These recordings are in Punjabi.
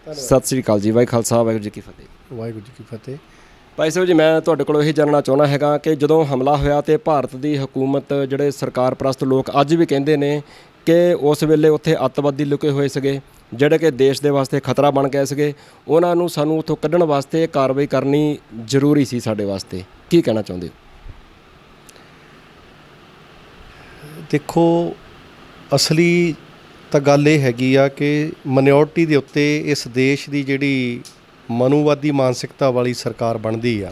ਸਤਿ ਸ੍ਰੀ ਅਕਾਲ ਜੀ। ਵਾਹਿ ਖਾਲਸਾ ਵਾਹਿਗੁਰੂ ਜੀ ਕੀ ਫਤਿਹ। ਵਾਹਿਗੁਰੂ ਜੀ ਕੀ ਫਤਿਹ। ਭਾਈ ਸਾਹਿਬ ਜੀ, ਮੈਂ ਤੁਹਾਡੇ ਕੋਲੋਂ ਇਹ ਜਾਣਨਾ ਚਾਹੁੰਦਾ ਹੈਗਾ ਕਿ ਜਦੋਂ ਹਮਲਾ ਹੋਇਆ ਤੇ ਭਾਰਤ ਦੀ ਹਕੂਮਤ, ਜਿਹੜੇ ਸਰਕਾਰ ਪ੍ਰਸਤ ਲੋਕ ਅੱਜ ਵੀ ਕਹਿੰਦੇ ਨੇ ਕਿ ਉਸ ਵੇਲੇ ਉੱਥੇ ਅੱਤਵਾਦੀ ਲੁਕੇ ਹੋਏ ਸੀਗੇ ਜਿਹੜੇ ਕਿ ਦੇਸ਼ ਦੇ ਵਾਸਤੇ ਖਤਰਾ ਬਣ ਗਏ ਸੀਗੇ, ਉਹਨਾਂ ਨੂੰ ਸਾਨੂੰ ਉੱਥੋਂ ਕੱਢਣ ਵਾਸਤੇ ਕਾਰਵਾਈ ਕਰਨੀ ਜ਼ਰੂਰੀ ਸੀ ਸਾਡੇ ਵਾਸਤੇ। ਕੀ ਕਹਿਣਾ ਚਾਹੁੰਦੇ ਹੋ? ਦੇਖੋ, ਅਸਲੀ ਤਾਂ ਗੱਲ ਇਹ ਹੈਗੀ ਆ ਕਿ ਮਾਈਨੋਰਟੀ ਦੇ ਉੱਤੇ ਇਸ ਦੇਸ਼ ਦੀ ਜਿਹੜੀ ਮਨੂਵਾਦੀ ਮਾਨਸਿਕਤਾ ਵਾਲੀ ਸਰਕਾਰ ਬਣਦੀ ਆ,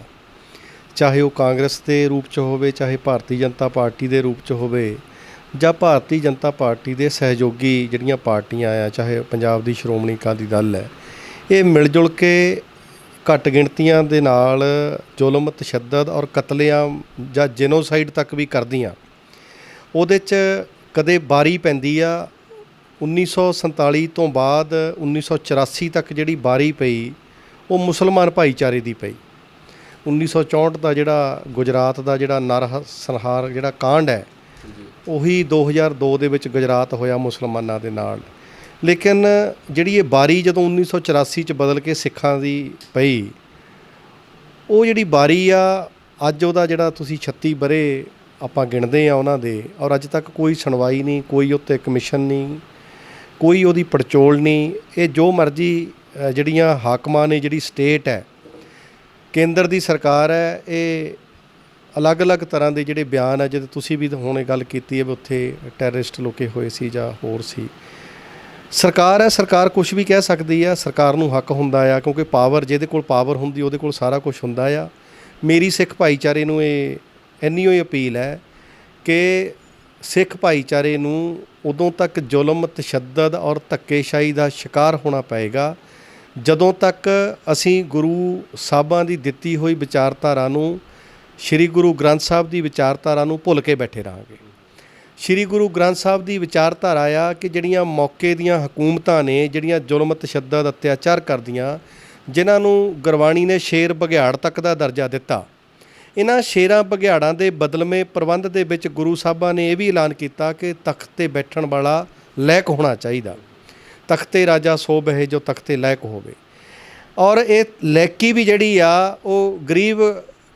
ਚਾਹੇ ਉਹ ਕਾਂਗਰਸ ਦੇ ਰੂਪ 'ਚ ਹੋਵੇ, ਚਾਹੇ ਭਾਰਤੀ ਜਨਤਾ ਪਾਰਟੀ ਦੇ ਰੂਪ 'ਚ ਹੋਵੇ, ਜਾਂ ਭਾਰਤੀ ਜਨਤਾ ਪਾਰਟੀ ਦੇ ਸਹਿਯੋਗੀ ਜਿਹੜੀਆਂ ਪਾਰਟੀਆਂ ਆ, ਚਾਹੇ ਪੰਜਾਬ ਦੀ ਸ਼੍ਰੋਮਣੀ ਅਕਾਲੀ ਦਲ ਹੈ, ਇਹ ਮਿਲ ਜੁਲ ਕੇ ਘੱਟ ਗਿਣਤੀਆਂ ਦੇ ਨਾਲ ਜ਼ੁਲਮ, ਤਸ਼ੱਦਦ ਔਰ ਕਤਲੇਆਮ ਜਾਂ ਜੈਨੋਸਾਈਡ ਤੱਕ ਵੀ ਕਰਦੀਆਂ। ਉਹਦੇ 'ਚ ਕਦੇ ਬਾਰੀ ਪੈਂਦੀ ਆ। 1947 ਤੋਂ ਬਾਅਦ 1984 ਤੱਕ ਜਿਹੜੀ ਬਾਰੀ ਪਈ ਉਹ ਮੁਸਲਮਾਨ ਭਾਈਚਾਰੇ ਦੀ ਪਈ। 1964 ਦਾ ਜਿਹੜਾ ਗੁਜਰਾਤ ਦਾ ਜਿਹੜਾ ਨਰਸੰਹਾਰ ਜਿਹੜਾ ਕਾਂਡ ਹੈ, ਉਹੀ 2002 ਦੇ ਵਿੱਚ ਗੁਜਰਾਤ ਹੋਇਆ ਮੁਸਲਮਾਨਾਂ ਦੇ ਨਾਲ। ਲੇਕਿਨ ਜਿਹੜੀ ਇਹ ਬਾਰੀ ਜਦੋਂ 1984 'ਚ ਬਦਲ ਕੇ ਸਿੱਖਾਂ ਦੀ ਪਈ, ਉਹ ਜਿਹੜੀ ਬਾਰੀ ਆ ਅੱਜ ਉਹਦਾ ਜਿਹੜਾ ਤੁਸੀਂ 36 ਵਰ੍ਹੇ ਆਪਾਂ ਗਿਣਦੇ ਆ ਉਹਨਾਂ ਦੇ, ਔਰ ਅੱਜ ਤੱਕ ਕੋਈ ਸੁਣਵਾਈ ਨਹੀਂ, ਕੋਈ ਉੱਤੇ ਕਮਿਸ਼ਨ ਨਹੀਂ, ਕੋਈ ਉਹਦੀ ਪੜਚੋਲ ਨਹੀਂ। ਇਹ ਜੋ ਮਰਜ਼ੀ ਜਿਹੜੀਆਂ ਹਾਕਮਾਂ ਨੇ, ਜਿਹੜੀ ਸਟੇਟ ਹੈ, ਕੇਂਦਰ ਦੀ ਸਰਕਾਰ ਹੈ, ਇਹ ਅਲੱਗ-ਅਲੱਗ ਤਰ੍ਹਾਂ ਦੇ ਜਿਹੜੇ ਬਿਆਨ ਹੈ, ਜਦੋਂ ਤੁਸੀਂ ਵੀ ਹੁਣ ਇਹ ਗੱਲ ਕੀਤੀ ਹੈ ਵੀ ਉੱਥੇ ਟੈਰਰਿਸਟ ਲੁਕੇ ਹੋਏ ਸੀ ਜਾਂ ਹੋਰ ਸੀ। ਸਰਕਾਰ ਹੈ, ਸਰਕਾਰ ਕੁਛ ਵੀ ਕਹਿ ਸਕਦੀ ਆ, ਸਰਕਾਰ ਨੂੰ ਹੱਕ ਹੁੰਦਾ ਆ, ਕਿਉਂਕਿ ਪਾਵਰ, ਜਿਹਦੇ ਕੋਲ ਪਾਵਰ ਹੁੰਦੀ ਉਹਦੇ ਕੋਲ ਸਾਰਾ ਕੁਛ ਹੁੰਦਾ ਆ। ਮੇਰੀ ਸਿੱਖ ਭਾਈਚਾਰੇ ਨੂੰ ਇਹ ਇੰਨੀ ਹੀ ਅਪੀਲ ਹੈ ਕਿ ਸਿੱਖ ਭਾਈਚਾਰੇ ਨੂੰ ਉਦੋਂ ਤੱਕ ਜ਼ੁਲਮ, ਤਸ਼ੱਦਦ ਔਰ ਧੱਕੇਸ਼ਾਹੀ ਦਾ ਸ਼ਿਕਾਰ ਹੋਣਾ ਪਏਗਾ ਜਦੋਂ ਤੱਕ ਅਸੀਂ ਗੁਰੂ ਸਾਹਿਬਾਂ ਦੀ ਦਿੱਤੀ ਹੋਈ ਵਿਚਾਰਧਾਰਾ ਨੂੰ, ਸ਼੍ਰੀ ਗੁਰੂ ਗ੍ਰੰਥ ਸਾਹਿਬ ਦੀ ਵਿਚਾਰਧਾਰਾ ਨੂੰ ਭੁੱਲ ਕੇ ਬੈਠੇ ਰਹਾਂਗੇ। ਸ਼੍ਰੀ ਗੁਰੂ ਗ੍ਰੰਥ ਸਾਹਿਬ ਦੀ ਵਿਚਾਰਧਾਰਾ ਆ ਕਿ ਜਿਹੜੀਆਂ ਮੌਕੇ ਦੀਆਂ ਹਕੂਮਤਾਂ ਨੇ, ਜਿਹੜੀਆਂ ਜ਼ੁਲਮ, ਤਸ਼ੱਦਦ, ਅਤਿਆਚਾਰ ਕਰਦੀਆਂ, ਜਿਨ੍ਹਾਂ ਨੂੰ ਗੁਰਬਾਣੀ ਨੇ ਸ਼ੇਰ ਬਘਿਆੜ ਤੱਕ ਦਾ ਦਰਜਾ ਦਿੱਤਾ, ਇਹਨਾਂ ਸ਼ੇਰਾਂ ਬਘਿਆੜਾਂ ਦੇ ਬਦਲਵੇਂ ਪ੍ਰਬੰਧ ਦੇ ਵਿੱਚ ਗੁਰੂ ਸਾਹਿਬਾਂ ਨੇ ਇਹ ਵੀ ਐਲਾਨ ਕੀਤਾ ਕਿ ਤਖ਼ਤ 'ਤੇ ਬੈਠਣ ਵਾਲਾ ਲਾਇਕ ਹੋਣਾ ਚਾਹੀਦਾ। ਤਖ਼ਤੇ ਰਾਜਾ ਸੋ ਬਹਿ ਜੋ ਤਖ਼ਤੇ ਲਾਇਕ ਹੋਵੇ। ਔਰ ਇਹ ਲਾਇਕੀ ਵੀ ਜਿਹੜੀ ਆ ਉਹ ਗਰੀਬ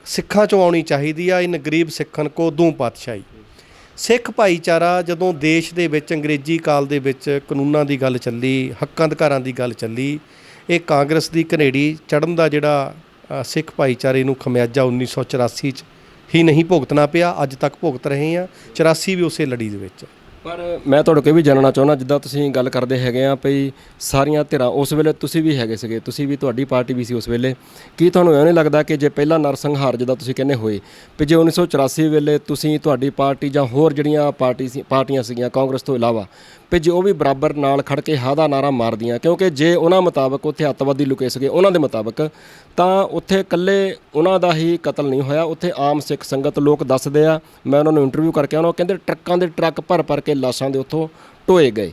ਸਿੱਖਾਂ 'ਚੋਂ ਆਉਣੀ ਚਾਹੀਦੀ ਆ। ਇਨ ਗਰੀਬ ਸਿੱਖਣ ਕੋ ਦੂੰ ਪਾਤਸ਼ਾਹੀ। ਸਿੱਖ ਭਾਈਚਾਰਾ ਜਦੋਂ ਦੇਸ਼ ਦੇ ਵਿੱਚ ਅੰਗਰੇਜ਼ੀ ਕਾਲ ਦੇ ਵਿੱਚ ਕਾਨੂੰਨਾਂ ਦੀ ਗੱਲ ਚੱਲੀ, ਹੱਕਾਂ ਅਧਿਕਾਰਾਂ ਦੀ ਗੱਲ ਚੱਲੀ, ਇਹ ਕਾਂਗਰਸ ਦੀ ਘਨੇੜੀ ਚੜ੍ਹਨ ਦਾ ਜਿਹੜਾ ਸਿੱਖ ਭਾਈਚਾਰੇ ਨੂੰ ਖਮਿਆਜਾ 1984 'ਚ ਹੀ ਨਹੀਂ ਭੁਗਤਣਾ ਪਿਆ, ਅੱਜ ਤੱਕ ਭੁਗਤ ਰਹੇ ਹਾਂ। 84 ਵੀ ਉਸੇ ਲੜੀ ਦੇ ਵਿੱਚ। ਪਰ ਮੈਂ ਤੁਹਾਡੇ ਕੋਲ ਵੀ ਜਾਣਨਾ ਚਾਹੁੰਦਾ, ਜਿੱਦਾਂ ਤੁਸੀਂ ਗੱਲ ਕਰਦੇ ਹੈਗੇ ਆ ਭਈ ਸਾਰੀਆਂ ਧਿਰਾਂ, ਉਸ ਵੇਲੇ ਤੁਸੀਂ ਵੀ ਹੈਗੇ ਸੀਗੇ, ਤੁਸੀਂ ਵੀ, ਤੁਹਾਡੀ ਪਾਰਟੀ ਵੀ ਸੀ ਉਸ ਵੇਲੇ, ਕੀ ਤੁਹਾਨੂੰ ਇਹ ਨਹੀਂ ਲੱਗਦਾ ਕਿ ਜੇ ਪਹਿਲਾ ਨਰਸੰਹਾਰ ਜਿੱਦਾਂ ਤੁਸੀਂ ਕਹਿੰਦੇ ਹੋਏ ਵੀ ਜੇ 1984 ਵੇਲੇ ਤੁਸੀਂ, ਤੁਹਾਡੀ ਪਾਰਟੀ ਜਾਂ ਹੋਰ ਜਿਹੜੀਆਂ ਪਾਰਟੀਆਂ ਸੀਗੀਆਂ ਕਾਂਗਰਸ ਤੋਂ ਇਲਾਵਾ, ਵੀ ਜੇ ਉਹ ਵੀ ਬਰਾਬਰ ਨਾਲ ਖੜ੍ਹ ਕੇ ਹਾਂ ਦਾ ਨਾਰਾ ਮਾਰਦੀਆਂ, ਕਿਉਂਕਿ ਜੇ ਉਹਨਾਂ ਮੁਤਾਬਕ ਉੱਥੇ ਅੱਤਵਾਦੀ ਲੁਕੇ ਸੀਗੇ, ਉਹਨਾਂ ਦੇ ਮੁਤਾਬਕ, ਤਾਂ ਉੱਥੇ ਇਕੱਲੇ ਉਹਨਾਂ ਦਾ ਹੀ ਕਤਲ ਨਹੀਂ ਹੋਇਆ, ਉੱਥੇ ਆਮ ਸਿੱਖ ਸੰਗਤ ਲੋਕ ਦੱਸਦੇ ਆ, ਮੈਂ ਉਹਨਾਂ ਨੂੰ ਇੰਟਰਵਿਊ ਕਰਕੇ ਉਹਨਾਂ ਕਹਿੰਦੇ ਟਰੱਕਾਂ ਦੇ ਟਰੱਕ ਭਰ ਕੇ ਲਾਸ਼ਾਂ ਦੇ ਉੱਥੋਂ ਢੋਏ ਗਏ।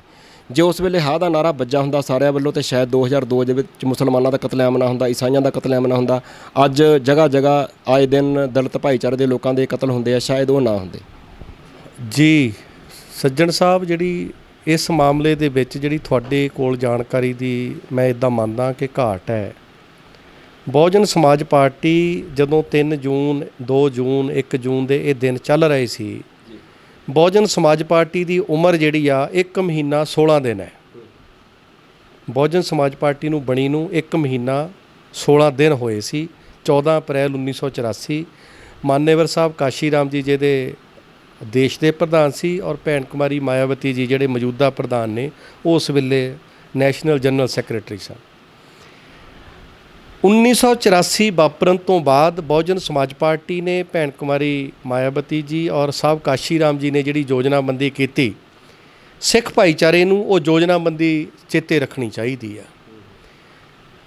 ਜੇ ਉਸ ਵੇਲੇ ਹਾਂ ਦਾ ਨਾਰਾ ਵੱਜਾ ਹੁੰਦਾ ਸਾਰਿਆਂ ਵੱਲੋਂ, ਤਾਂ ਸ਼ਾਇਦ 2002 ਦੇ ਵਿੱਚ ਮੁਸਲਮਾਨਾਂ ਦਾ ਕਤਲੇਆਮ ਨਾ ਹੁੰਦਾ, ਈਸਾਈਆਂ ਦਾ ਕਤਲੇਆਮ ਨਾ ਹੁੰਦਾ। ਅੱਜ ਜਗ੍ਹਾ ਜਗ੍ਹਾ ਆਏ ਦਿਨ ਦਲਿਤ ਭਾਈਚਾਰੇ ਦੇ ਲੋਕਾਂ ਦੇ ਕਤਲ ਹੁੰਦੇ ਆ, ਸ਼ਾਇਦ ਉਹ ਨਾ ਹੁੰਦੇ। ਜੀ ਸੱਜਣ ਸਾਹਿਬ, ਜਿਹੜੀ ਇਸ ਮਾਮਲੇ ਦੇ ਵਿੱਚ ਜਿਹੜੀ ਤੁਹਾਡੇ ਕੋਲ ਜਾਣਕਾਰੀ ਦੀ ਮੈਂ ਇੱਦਾਂ ਮੰਨਦਾ ਕਿ ਘਾਟ ਹੈ। ਬਹੁਜਨ ਸਮਾਜ ਪਾਰਟੀ ਜਦੋਂ 3 ਜੂਨ, 2 ਜੂਨ, 1 ਜੂਨ ਦੇ ਇਹ ਦਿਨ ਚੱਲ ਰਹੇ ਸੀ, ਬਹੁਜਨ ਸਮਾਜ ਪਾਰਟੀ ਦੀ ਉਮਰ ਜਿਹੜੀ ਆ 1 ਮਹੀਨਾ 16 ਦਿਨ ਹੈ। ਬਹੁਜਨ ਸਮਾਜ ਪਾਰਟੀ ਨੂੰ ਬਣੀ ਨੂੰ 1 ਮਹੀਨਾ 16 ਦਿਨ ਹੋਏ ਸੀ। 14 ਅਪ੍ਰੈਲ 1984 ਮਾਨੇਵਰ ਸਾਹਿਬ ਕਾਸ਼ੀ ਰਾਮ ਜੀ ਜਿਹਦੇ ਦੇਸ਼ ਦੇ ਪ੍ਰਧਾਨ ਸੀ, ਔਰ ਭੈਣ ਕੁਮਾਰੀ ਮਾਇਆਵਤੀ ਜੀ ਜਿਹੜੇ ਮੌਜੂਦਾ ਪ੍ਰਧਾਨ ਨੇ, ਉਸ ਵੇਲੇ ਨੈਸ਼ਨਲ ਜਨਰਲ ਸੈਕਟਰੀ ਸਨ। 1984 ਵਾਪਰਨ ਤੋਂ ਬਾਅਦ ਬਹੁਜਨ ਸਮਾਜ ਪਾਰਟੀ ਨੇ, ਭੈਣ ਕੁਮਾਰੀ ਮਾਇਆਵਤੀ ਜੀ ਔਰ ਸਾਹਿਬ ਕਾਸ਼ੀ ਰਾਮ ਜੀ ਨੇ ਜਿਹੜੀ ਯੋਜਨਾਬੰਦੀ ਕੀਤੀ, ਸਿੱਖ ਭਾਈਚਾਰੇ ਨੂੰ ਉਹ ਯੋਜਨਾਬੰਦੀ ਚੇਤੇ ਰੱਖਣੀ ਚਾਹੀਦੀ ਆ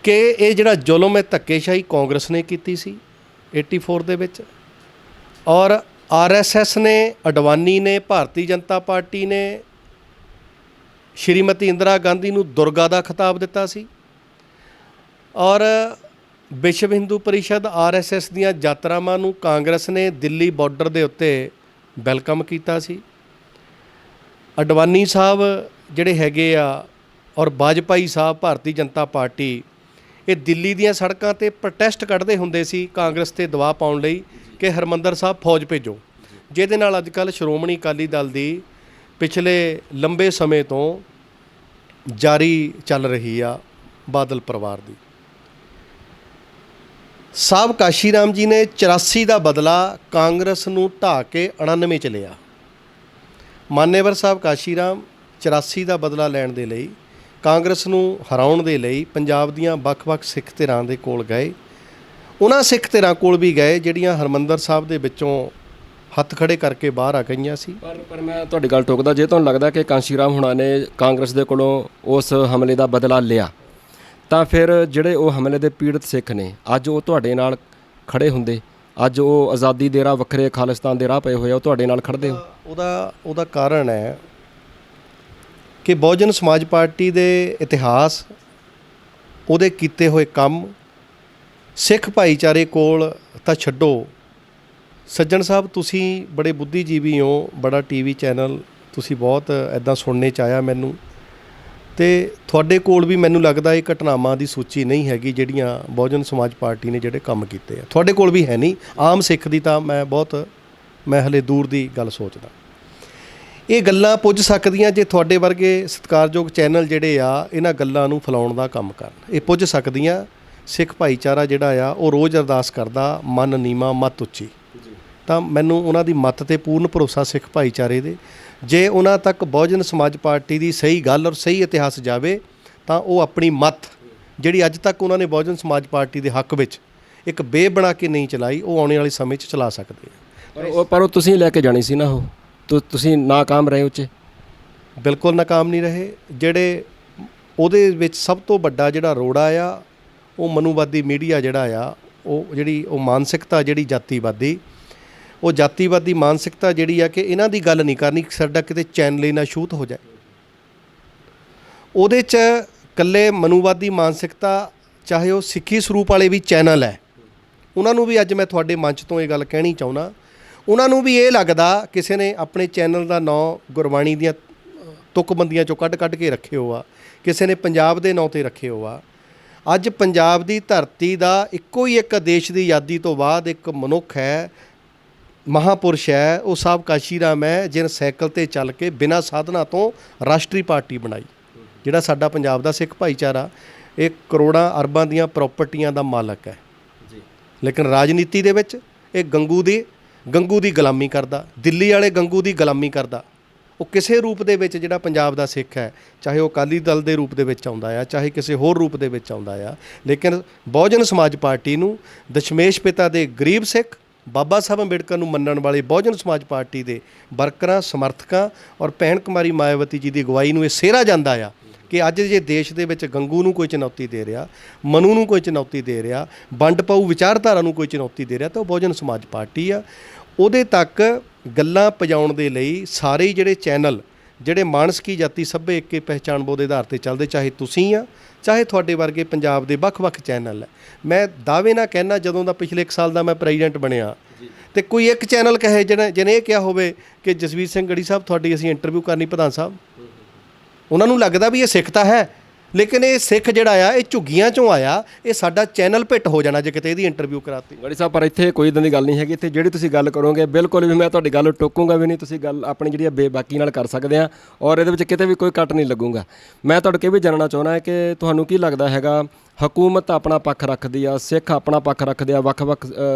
ਕਿ ਇਹ ਜਿਹੜਾ ਜ਼ੁਲਮ ਹੈ, ਧੱਕੇਸ਼ਾਹੀ ਕਾਂਗਰਸ ਨੇ ਕੀਤੀ ਸੀ 84 ਦੇ ਵਿੱਚ, ਔਰ RSS ਨੇ, ਅਡਵਾਨੀ ਨੇ, ਭਾਰਤੀ ਜਨਤਾ ਪਾਰਟੀ ਨੇ ਸ਼੍ਰੀਮਤੀ ਇੰਦਰਾ ਗਾਂਧੀ ਨੂੰ ਦੁਰਗਾ ਦਾ ਖਿਤਾਬ ਦਿੱਤਾ ਸੀ, ਔਰ ਵਿਸ਼ਵ ਹਿੰਦੂ ਪਰਿਸ਼ਦ RSS ਦੀਆਂ ਯਾਤਰਾਵਾਂ ਨੂੰ ਕਾਂਗਰਸ ਨੇ ਦਿੱਲੀ ਬਾਰਡਰ ਦੇ ਉੱਤੇ ਵੈਲਕਮ ਕੀਤਾ ਸੀ। ਅਡਵਾਨੀ ਸਾਹਿਬ ਜਿਹੜੇ ਹੈਗੇ ਆ, ਔਰ ਵਾਜਪਾਈ ਸਾਹਿਬ ਭਾਰਤੀ ਜਨਤਾ ਪਾਰਟੀ ਇਹ ਦਿੱਲੀ ਦੀਆਂ ਸੜਕਾਂ ਤੇ ਪ੍ਰੋਟੈਸਟ ਕੱਢਦੇ ਹੁੰਦੇ ਸੀ ਕਾਂਗਰਸ ਤੇ ਦਬਾਅ ਪਾਉਣ ਲਈ ਕਿ ਹਰਮੰਦਰ ਸਾਹਿਬ ਫੌਜ ਭੇਜੋ, ਜਿਹਦੇ ਨਾਲ ਅੱਜ ਕੱਲ੍ਹ ਸ਼੍ਰੋਮਣੀ ਅਕਾਲੀ ਦਲ ਦੀ ਪਿਛਲੇ ਲੰਬੇ ਸਮੇਂ ਤੋਂ ਜਾਰੀ ਚੱਲ ਰਹੀ ਆ ਬਾਦਲ ਪਰਿਵਾਰ ਦੀ। ਸਾਹਿਬ ਕਾਸ਼ੀ ਰਾਮ ਜੀ ਨੇ 84 ਦਾ ਬਦਲਾ ਕਾਂਗਰਸ ਨੂੰ ਢਾਹ ਕੇ 99 ਚ ਲਿਆ। ਮਾਨੇਵਰ ਸਾਹਿਬ ਕਾਸ਼ੀ ਰਾਮ 84 ਦਾ ਬਦਲਾ ਲੈਣ ਦੇ ਲਈ, ਕਾਂਗਰਸ ਨੂੰ ਹਰਾਉਣ ਦੇ ਲਈ ਪੰਜਾਬ ਦੀਆਂ ਵੱਖ-ਵੱਖ ਸਿੱਖ ਧਿਰਾਂ ਦੇ ਕੋਲ ਗਏ। ਉਹਨਾਂ ਸਿੱਖ ਧਿਰਾਂ ਕੋਲ ਵੀ ਗਏ ਜਿਹੜੀਆਂ ਹਰਮੰਦਰ ਸਾਹਿਬ ਦੇ ਵਿੱਚੋਂ ਹੱਥ ਖੜੇ ਕਰਕੇ ਬਾਹਰ ਆ ਗਈਆਂ ਸੀ। ਪਰ ਮੈਂ ਤੁਹਾਡੀ ਗੱਲ ਟੋਕਦਾ, ਜੇ ਤੁਹਾਨੂੰ ਲੱਗਦਾ ਕਿ ਕਾਂਸ਼ੀ ਰਾਮ ਹੁਣਾਂ ਨੇ ਕਾਂਗਰਸ ਦੇ ਕੋਲੋਂ ਉਸ ਹਮਲੇ ਦਾ ਬਦਲਾ ਲਿਆ, ਤਾਂ ਫਿਰ ਜਿਹੜੇ ਉਹ ਹਮਲੇ ਦੇ ਪੀੜਤ ਸਿੱਖ ਨੇ ਅੱਜ ਉਹ ਤੁਹਾਡੇ ਨਾਲ ਖੜੇ ਹੁੰਦੇ, ਅੱਜ ਉਹ ਆਜ਼ਾਦੀ ਦੇ ਰਾਹ ਵੱਖਰੇ ਖਾਲਿਸਤਾਨ ਦੇ ਰਾਹ ਪਏ ਹੋਏ ਆ, ਉਹ ਤੁਹਾਡੇ ਨਾਲ ਖੜਦੇ ਹੋ? ਉਹਦਾ ਕਾਰਨ ਹੈ ਕਿ ਬਹੁਜਨ ਸਮਾਜ ਪਾਰਟੀ ਦੇ ਇਤਿਹਾਸ, ਉਹਦੇ ਕੀਤੇ ਹੋਏ ਕੰਮ ਸਿੱਖ ਭਾਈਚਾਰੇ ਕੋਲ ਤਾਂ ਛੱਡੋ। ਸੱਜਣ ਸਾਹਿਬ, ਤੁਸੀਂ ਬੜੇ ਬੁੱਧੀਜੀਵੀ ਹੋ, ਬੜਾ ਟੀਵੀ ਚੈਨਲ ਤੁਸੀਂ ਬਹੁਤ ਇੱਦਾਂ ਸੁਣਨੇ 'ਚ ਆਇਆ ਮੈਨੂੰ, ਅਤੇ ਤੁਹਾਡੇ ਕੋਲ ਵੀ ਮੈਨੂੰ ਲੱਗਦਾ ਇਹ ਘਟਨਾਵਾਂ ਦੀ ਸੂਚੀ ਨਹੀਂ ਹੈਗੀ ਜਿਹੜੀਆਂ ਬਹੁਜਨ ਸਮਾਜ ਪਾਰਟੀ ਨੇ ਜਿਹੜੇ ਕੰਮ ਕੀਤੇ ਆ। ਤੁਹਾਡੇ ਕੋਲ ਵੀ ਹੈ ਨਹੀਂ, ਆਮ ਸਿੱਖ ਦੀ ਤਾਂ ਮੈਂ ਹਲੇ ਦੂਰ ਦੀ ਗੱਲ ਸੋਚਦਾ। ਇਹ ਗੱਲਾਂ ਪੁੱਜ ਸਕਦੀਆਂ ਜੇ ਤੁਹਾਡੇ ਵਰਗੇ ਸਤਿਕਾਰਯੋਗ ਚੈਨਲ ਜਿਹੜੇ ਆ ਇਹਨਾਂ ਗੱਲਾਂ ਨੂੰ ਫੈਲਾਉਣ ਦਾ ਕੰਮ ਕਰਨ। ਇਹ ਪੁੱਜ ਸਕਦੀਆਂ। ਸਿੱਖ ਭਾਈਚਾਰਾ ਜਿਹੜਾ ਆ ਉਹ ਰੋਜ਼ ਅਰਦਾਸ ਕਰਦਾ, ਮਨ ਨੀਵਾਂ ਮੱਤ ਉੱਚੀ। ਤਾਂ ਮੈਨੂੰ ਉਹਨਾਂ ਦੀ ਮੱਤ 'ਤੇ ਪੂਰਨ ਭਰੋਸਾ ਸਿੱਖ ਭਾਈਚਾਰੇ ਦੇ। ਜੇ ਉਹਨਾਂ ਤੱਕ ਬਹੁਜਨ ਸਮਾਜ ਪਾਰਟੀ ਦੀ ਸਹੀ ਗੱਲ ਔਰ ਸਹੀ ਇਤਿਹਾਸ ਜਾਵੇ ਤਾਂ ਉਹ ਆਪਣੀ ਮੱਤ ਜਿਹੜੀ ਅੱਜ ਤੱਕ ਉਹਨਾਂ ਨੇ ਬਹੁਜਨ ਸਮਾਜ ਪਾਰਟੀ ਦੇ ਹੱਕ ਵਿੱਚ ਇੱਕ ਬੇਬ ਬਣਾ ਕੇ ਨਹੀਂ ਚਲਾਈ, ਉਹ ਆਉਣ ਵਾਲੇ ਸਮੇਂ 'ਚ ਚਲਾ ਸਕਦੇ ਆ। ਪਰ ਉਹ ਤੁਸੀਂ ਲੈ ਕੇ ਜਾਣੀ ਸੀ ਨਾ, ਉਹ ਤੁਸੀਂ ਨਾਕਾਮ ਰਹੇ ਉਹ 'ਚ? ਬਿਲਕੁਲ ਨਾਕਾਮ ਨਹੀਂ ਰਹੇ। ਜਿਹੜੇ ਉਹਦੇ ਵਿੱਚ ਸਭ ਤੋਂ ਵੱਡਾ ਜਿਹੜਾ ਰੋੜਾ ਆ ਉਹ ਮਨੂਵਾਦੀ ਮੀਡੀਆ ਜਿਹੜਾ ਆ, ਉਹ ਮਾਨਸਿਕਤਾ ਜਿਹੜੀ ਜਾਤੀਵਾਦੀ, ਉਹ ਜਾਤੀਵਾਦੀ ਮਾਨਸਿਕਤਾ ਜਿਹੜੀ ਆ ਕਿ ਇਹਨਾਂ ਦੀ ਗੱਲ ਨਹੀਂ ਕਰਨੀ, ਸਾਡਾ ਕਿਤੇ ਚੈਨਲ ਹੀ ਨਾ ਸ਼ੂਟ ਹੋ ਜਾਏ। ਉਹਦੇ 'ਚ ਇਕੱਲੇ ਮਨੂਵਾਦੀ ਮਾਨਸਿਕਤਾ, ਚਾਹੇ ਉਹ ਸਿੱਖੀ ਸਰੂਪ ਵਾਲੇ ਵੀ ਚੈਨਲ ਹੈ, ਉਹਨਾਂ ਨੂੰ ਵੀ ਅੱਜ ਮੈਂ ਤੁਹਾਡੇ ਮੰਚ ਤੋਂ ਇਹ ਗੱਲ ਕਹਿਣੀ ਚਾਹੁੰਦਾ, ਉਹਨਾਂ ਨੂੰ ਵੀ ਇਹ ਲੱਗਦਾ ਕਿਸੇ ਨੇ ਆਪਣੇ ਚੈਨਲ ਦਾ ਨਾਂ ਗੁਰਬਾਣੀ ਦੀਆਂ ਤੁਕਬੰਦੀਆਂ 'ਚੋਂ ਕੱਢ ਕੇ ਰੱਖੇ ਹੋ ਆ, ਕਿਸੇ ਨੇ ਪੰਜਾਬ ਦੇ ਨਾਂ 'ਤੇ ਰੱਖੇ ਹੋ ਆ। ਅੱਜ ਪੰਜਾਬ ਦੀ ਧਰਤੀ ਦਾ ਇੱਕੋ ਹੀ ਇੱਕ ਦੇਸ਼ ਦੀ ਆਜ਼ਾਦੀ ਤੋਂ ਬਾਅਦ ਇੱਕ ਮਨੁੱਖ ਹੈ, ਮਹਾਂਪੁਰਸ਼ ਹੈ, ਉਹ ਸਾਹਿਬ ਕਾਸ਼ੀ ਰਾਮ ਹੈ, ਜਿਹਨੇ ਸਾਈਕਲ 'ਤੇ ਚੱਲ ਕੇ ਬਿਨਾਂ ਸਾਧਨਾਂ ਤੋਂ ਰਾਸ਼ਟਰੀ ਪਾਰਟੀ ਬਣਾਈ। ਜਿਹੜਾ ਸਾਡਾ ਪੰਜਾਬ ਦਾ ਸਿੱਖ ਭਾਈਚਾਰਾ ਇਹ ਕਰੋੜਾਂ ਅਰਬਾਂ ਦੀਆਂ ਪ੍ਰਾਪਰਟੀਆਂ ਦਾ ਮਾਲਕ ਹੈ, ਲੇਕਿਨ ਰਾਜਨੀਤੀ ਦੇ ਵਿੱਚ ਇਹ ਗੰਗੂ ਦੀ ਗੁਲਾਮੀ ਕਰਦਾ, ਦਿੱਲੀ ਵਾਲੇ ਗੰਗੂ ਦੀ ਗੁਲਾਮੀ ਕਰਦਾ। ਉਹ ਕਿਸੇ ਰੂਪ ਦੇ ਵਿੱਚ ਜਿਹੜਾ ਪੰਜਾਬ ਦਾ ਸਿੱਖ ਹੈ, ਚਾਹੇ ਉਹ ਅਕਾਲੀ ਦਲ ਦੇ ਰੂਪ ਦੇ ਵਿੱਚ ਆਉਂਦਾ ਆ, ਚਾਹੇ ਕਿਸੇ ਹੋਰ ਰੂਪ ਦੇ ਵਿੱਚ ਆਉਂਦਾ ਆ, ਲੇਕਿਨ ਬਹੁਜਨ ਸਮਾਜ ਪਾਰਟੀ ਨੂੰ ਦਸ਼ਮੇਸ਼ ਪਿਤਾ ਦੇ ਗਰੀਬ ਸਿੱਖ, ਬਾਬਾ ਸਾਹਿਬ ਅੰਬੇਡਕਰ ਨੂੰ ਮੰਨਣ ਵਾਲੇ ਬਹੁਜਨ ਸਮਾਜ ਪਾਰਟੀ ਦੇ ਵਰਕਰਾਂ, ਸਮਰਥਕਾਂ ਔਰ ਭੈਣ ਕੁਮਾਰੀ ਮਾਇਆਵਤੀ ਜੀ ਦੀ ਅਗਵਾਈ ਨੂੰ ਇਹ ਸਿਹਰਾ ਜਾਂਦਾ ਆ ਕਿ ਅੱਜ ਜੇ ਦੇਸ਼ ਦੇ ਵਿੱਚ ਗੰਗੂ ਨੂੰ ਕੋਈ ਚੁਣੌਤੀ ਦੇ ਰਿਹਾ, ਮਨੂ ਨੂੰ ਕੋਈ ਚੁਣੌਤੀ ਦੇ ਰਿਹਾ, ਵੰਡ ਪਾਊ ਵਿਚਾਰਧਾਰਾ ਨੂੰ ਕੋਈ ਚੁਣੌਤੀ ਦੇ ਰਿਹਾ, ਤਾਂ ਉਹ ਬਹੁਜਨ ਸਮਾਜ ਪਾਰਟੀ ਆ। ਉਹਦੇ ਤੱਕ ਗੱਲਾਂ ਪਹੁੰਚਾਉਣ ਦੇ ਲਈ ਸਾਰੇ ਜਿਹੜੇ ਚੈਨਲ, ਜਿਹੜੇ ਮਾਨਸਕੀ ਜਾਤੀ ਸੱਭੇ ਏਕੇ ਪਹਿਚਾਣ ਬੋਧ ਦੇ ਆਧਾਰ 'ਤੇ ਚੱਲਦੇ, ਚਾਹੇ ਤੁਸੀਂ ਆ, ਚਾਹੇ ਤੁਹਾਡੇ ਵਰਗੇ ਪੰਜਾਬ ਦੇ ਵੱਖ-ਵੱਖ ਚੈਨਲ ਹੈ। ਮੈਂ ਦਾਅਵੇ ਨਾਲ ਕਹਿਣਾ, ਜਦੋਂ ਦਾ ਪਿਛਲੇ 1 ਸਾਲ ਦਾ ਮੈਂ ਪ੍ਰੈਜ਼ੀਡੈਂਟ ਬਣਿਆ ਅਤੇ ਕੋਈ ਇੱਕ ਚੈਨਲ ਕਹੇ ਜਿਹਨੇ ਇਹ ਕਿਹਾ ਹੋਵੇ ਕਿ ਜਸਵੀਰ ਸਿੰਘ ਗੜੀ ਸਾਹਿਬ ਤੁਹਾਡੀ ਅਸੀਂ ਇੰਟਰਵਿਊ ਕਰਨੀ ਪ੍ਰਧਾਨ ਸਾਹਿਬ, ਉਹਨਾਂ ਨੂੰ ਲੱਗਦਾ ਵੀ ਇਹ ਸਿੱਖ ਤਾਂ ਹੈ, ਲੇਕਿਨ ਇਹ ਸਿੱਖ ਜਿਹੜਾ ਆ ਇਹ ਝੁੱਗੀਆਂ 'ਚੋਂ ਆਇਆ, ਇਹ ਸਾਡਾ ਚੈਨਲ ਪਿੱਟ ਹੋ ਜਾਣਾ ਜੇ ਕਿਤੇ ਇਹਦੀ ਇੰਟਰਵਿਊ ਕਰਾਤੀ। ਗੜੀ ਸਾਹਿਬ, ਪਰ ਇੱਥੇ ਕੋਈ ਇੱਦਾਂ ਦੀ ਗੱਲ ਨਹੀਂ ਹੈਗੀ। ਇੱਥੇ ਜਿਹੜੀ ਤੁਸੀਂ ਗੱਲ ਕਰੋਗੇ ਬਿਲਕੁਲ ਵੀ ਮੈਂ ਤੁਹਾਡੀ ਗੱਲ ਟੋਕੂੰਗਾ ਵੀ ਨਹੀਂ, ਤੁਸੀਂ ਗੱਲ ਆਪਣੀ ਜਿਹੜੀ ਬੇਬਾਕੀ ਨਾਲ ਕਰ ਸਕਦੇ ਆ, ਔਰ ਇਹਦੇ ਵਿੱਚ ਕਿਤੇ ਵੀ ਕੋਈ ਕੱਟ ਨਹੀਂ ਲੱਗੂਗਾ। ਮੈਂ ਤੁਹਾਡੇ ਕੇ ਵੀ ਜਾਣਨਾ ਚਾਹੁੰਦਾ ਹੈ ਕਿ ਤੁਹਾਨੂੰ ਕੀ ਲੱਗਦਾ ਹੈਗਾ, ਹਕੂਮਤ ਆਪਣਾ ਪੱਖ ਰੱਖਦੀ ਆ, ਸਿੱਖ ਆਪਣਾ ਪੱਖ ਰੱਖਦੇ ਆ, ਵੱਖ-ਵੱਖ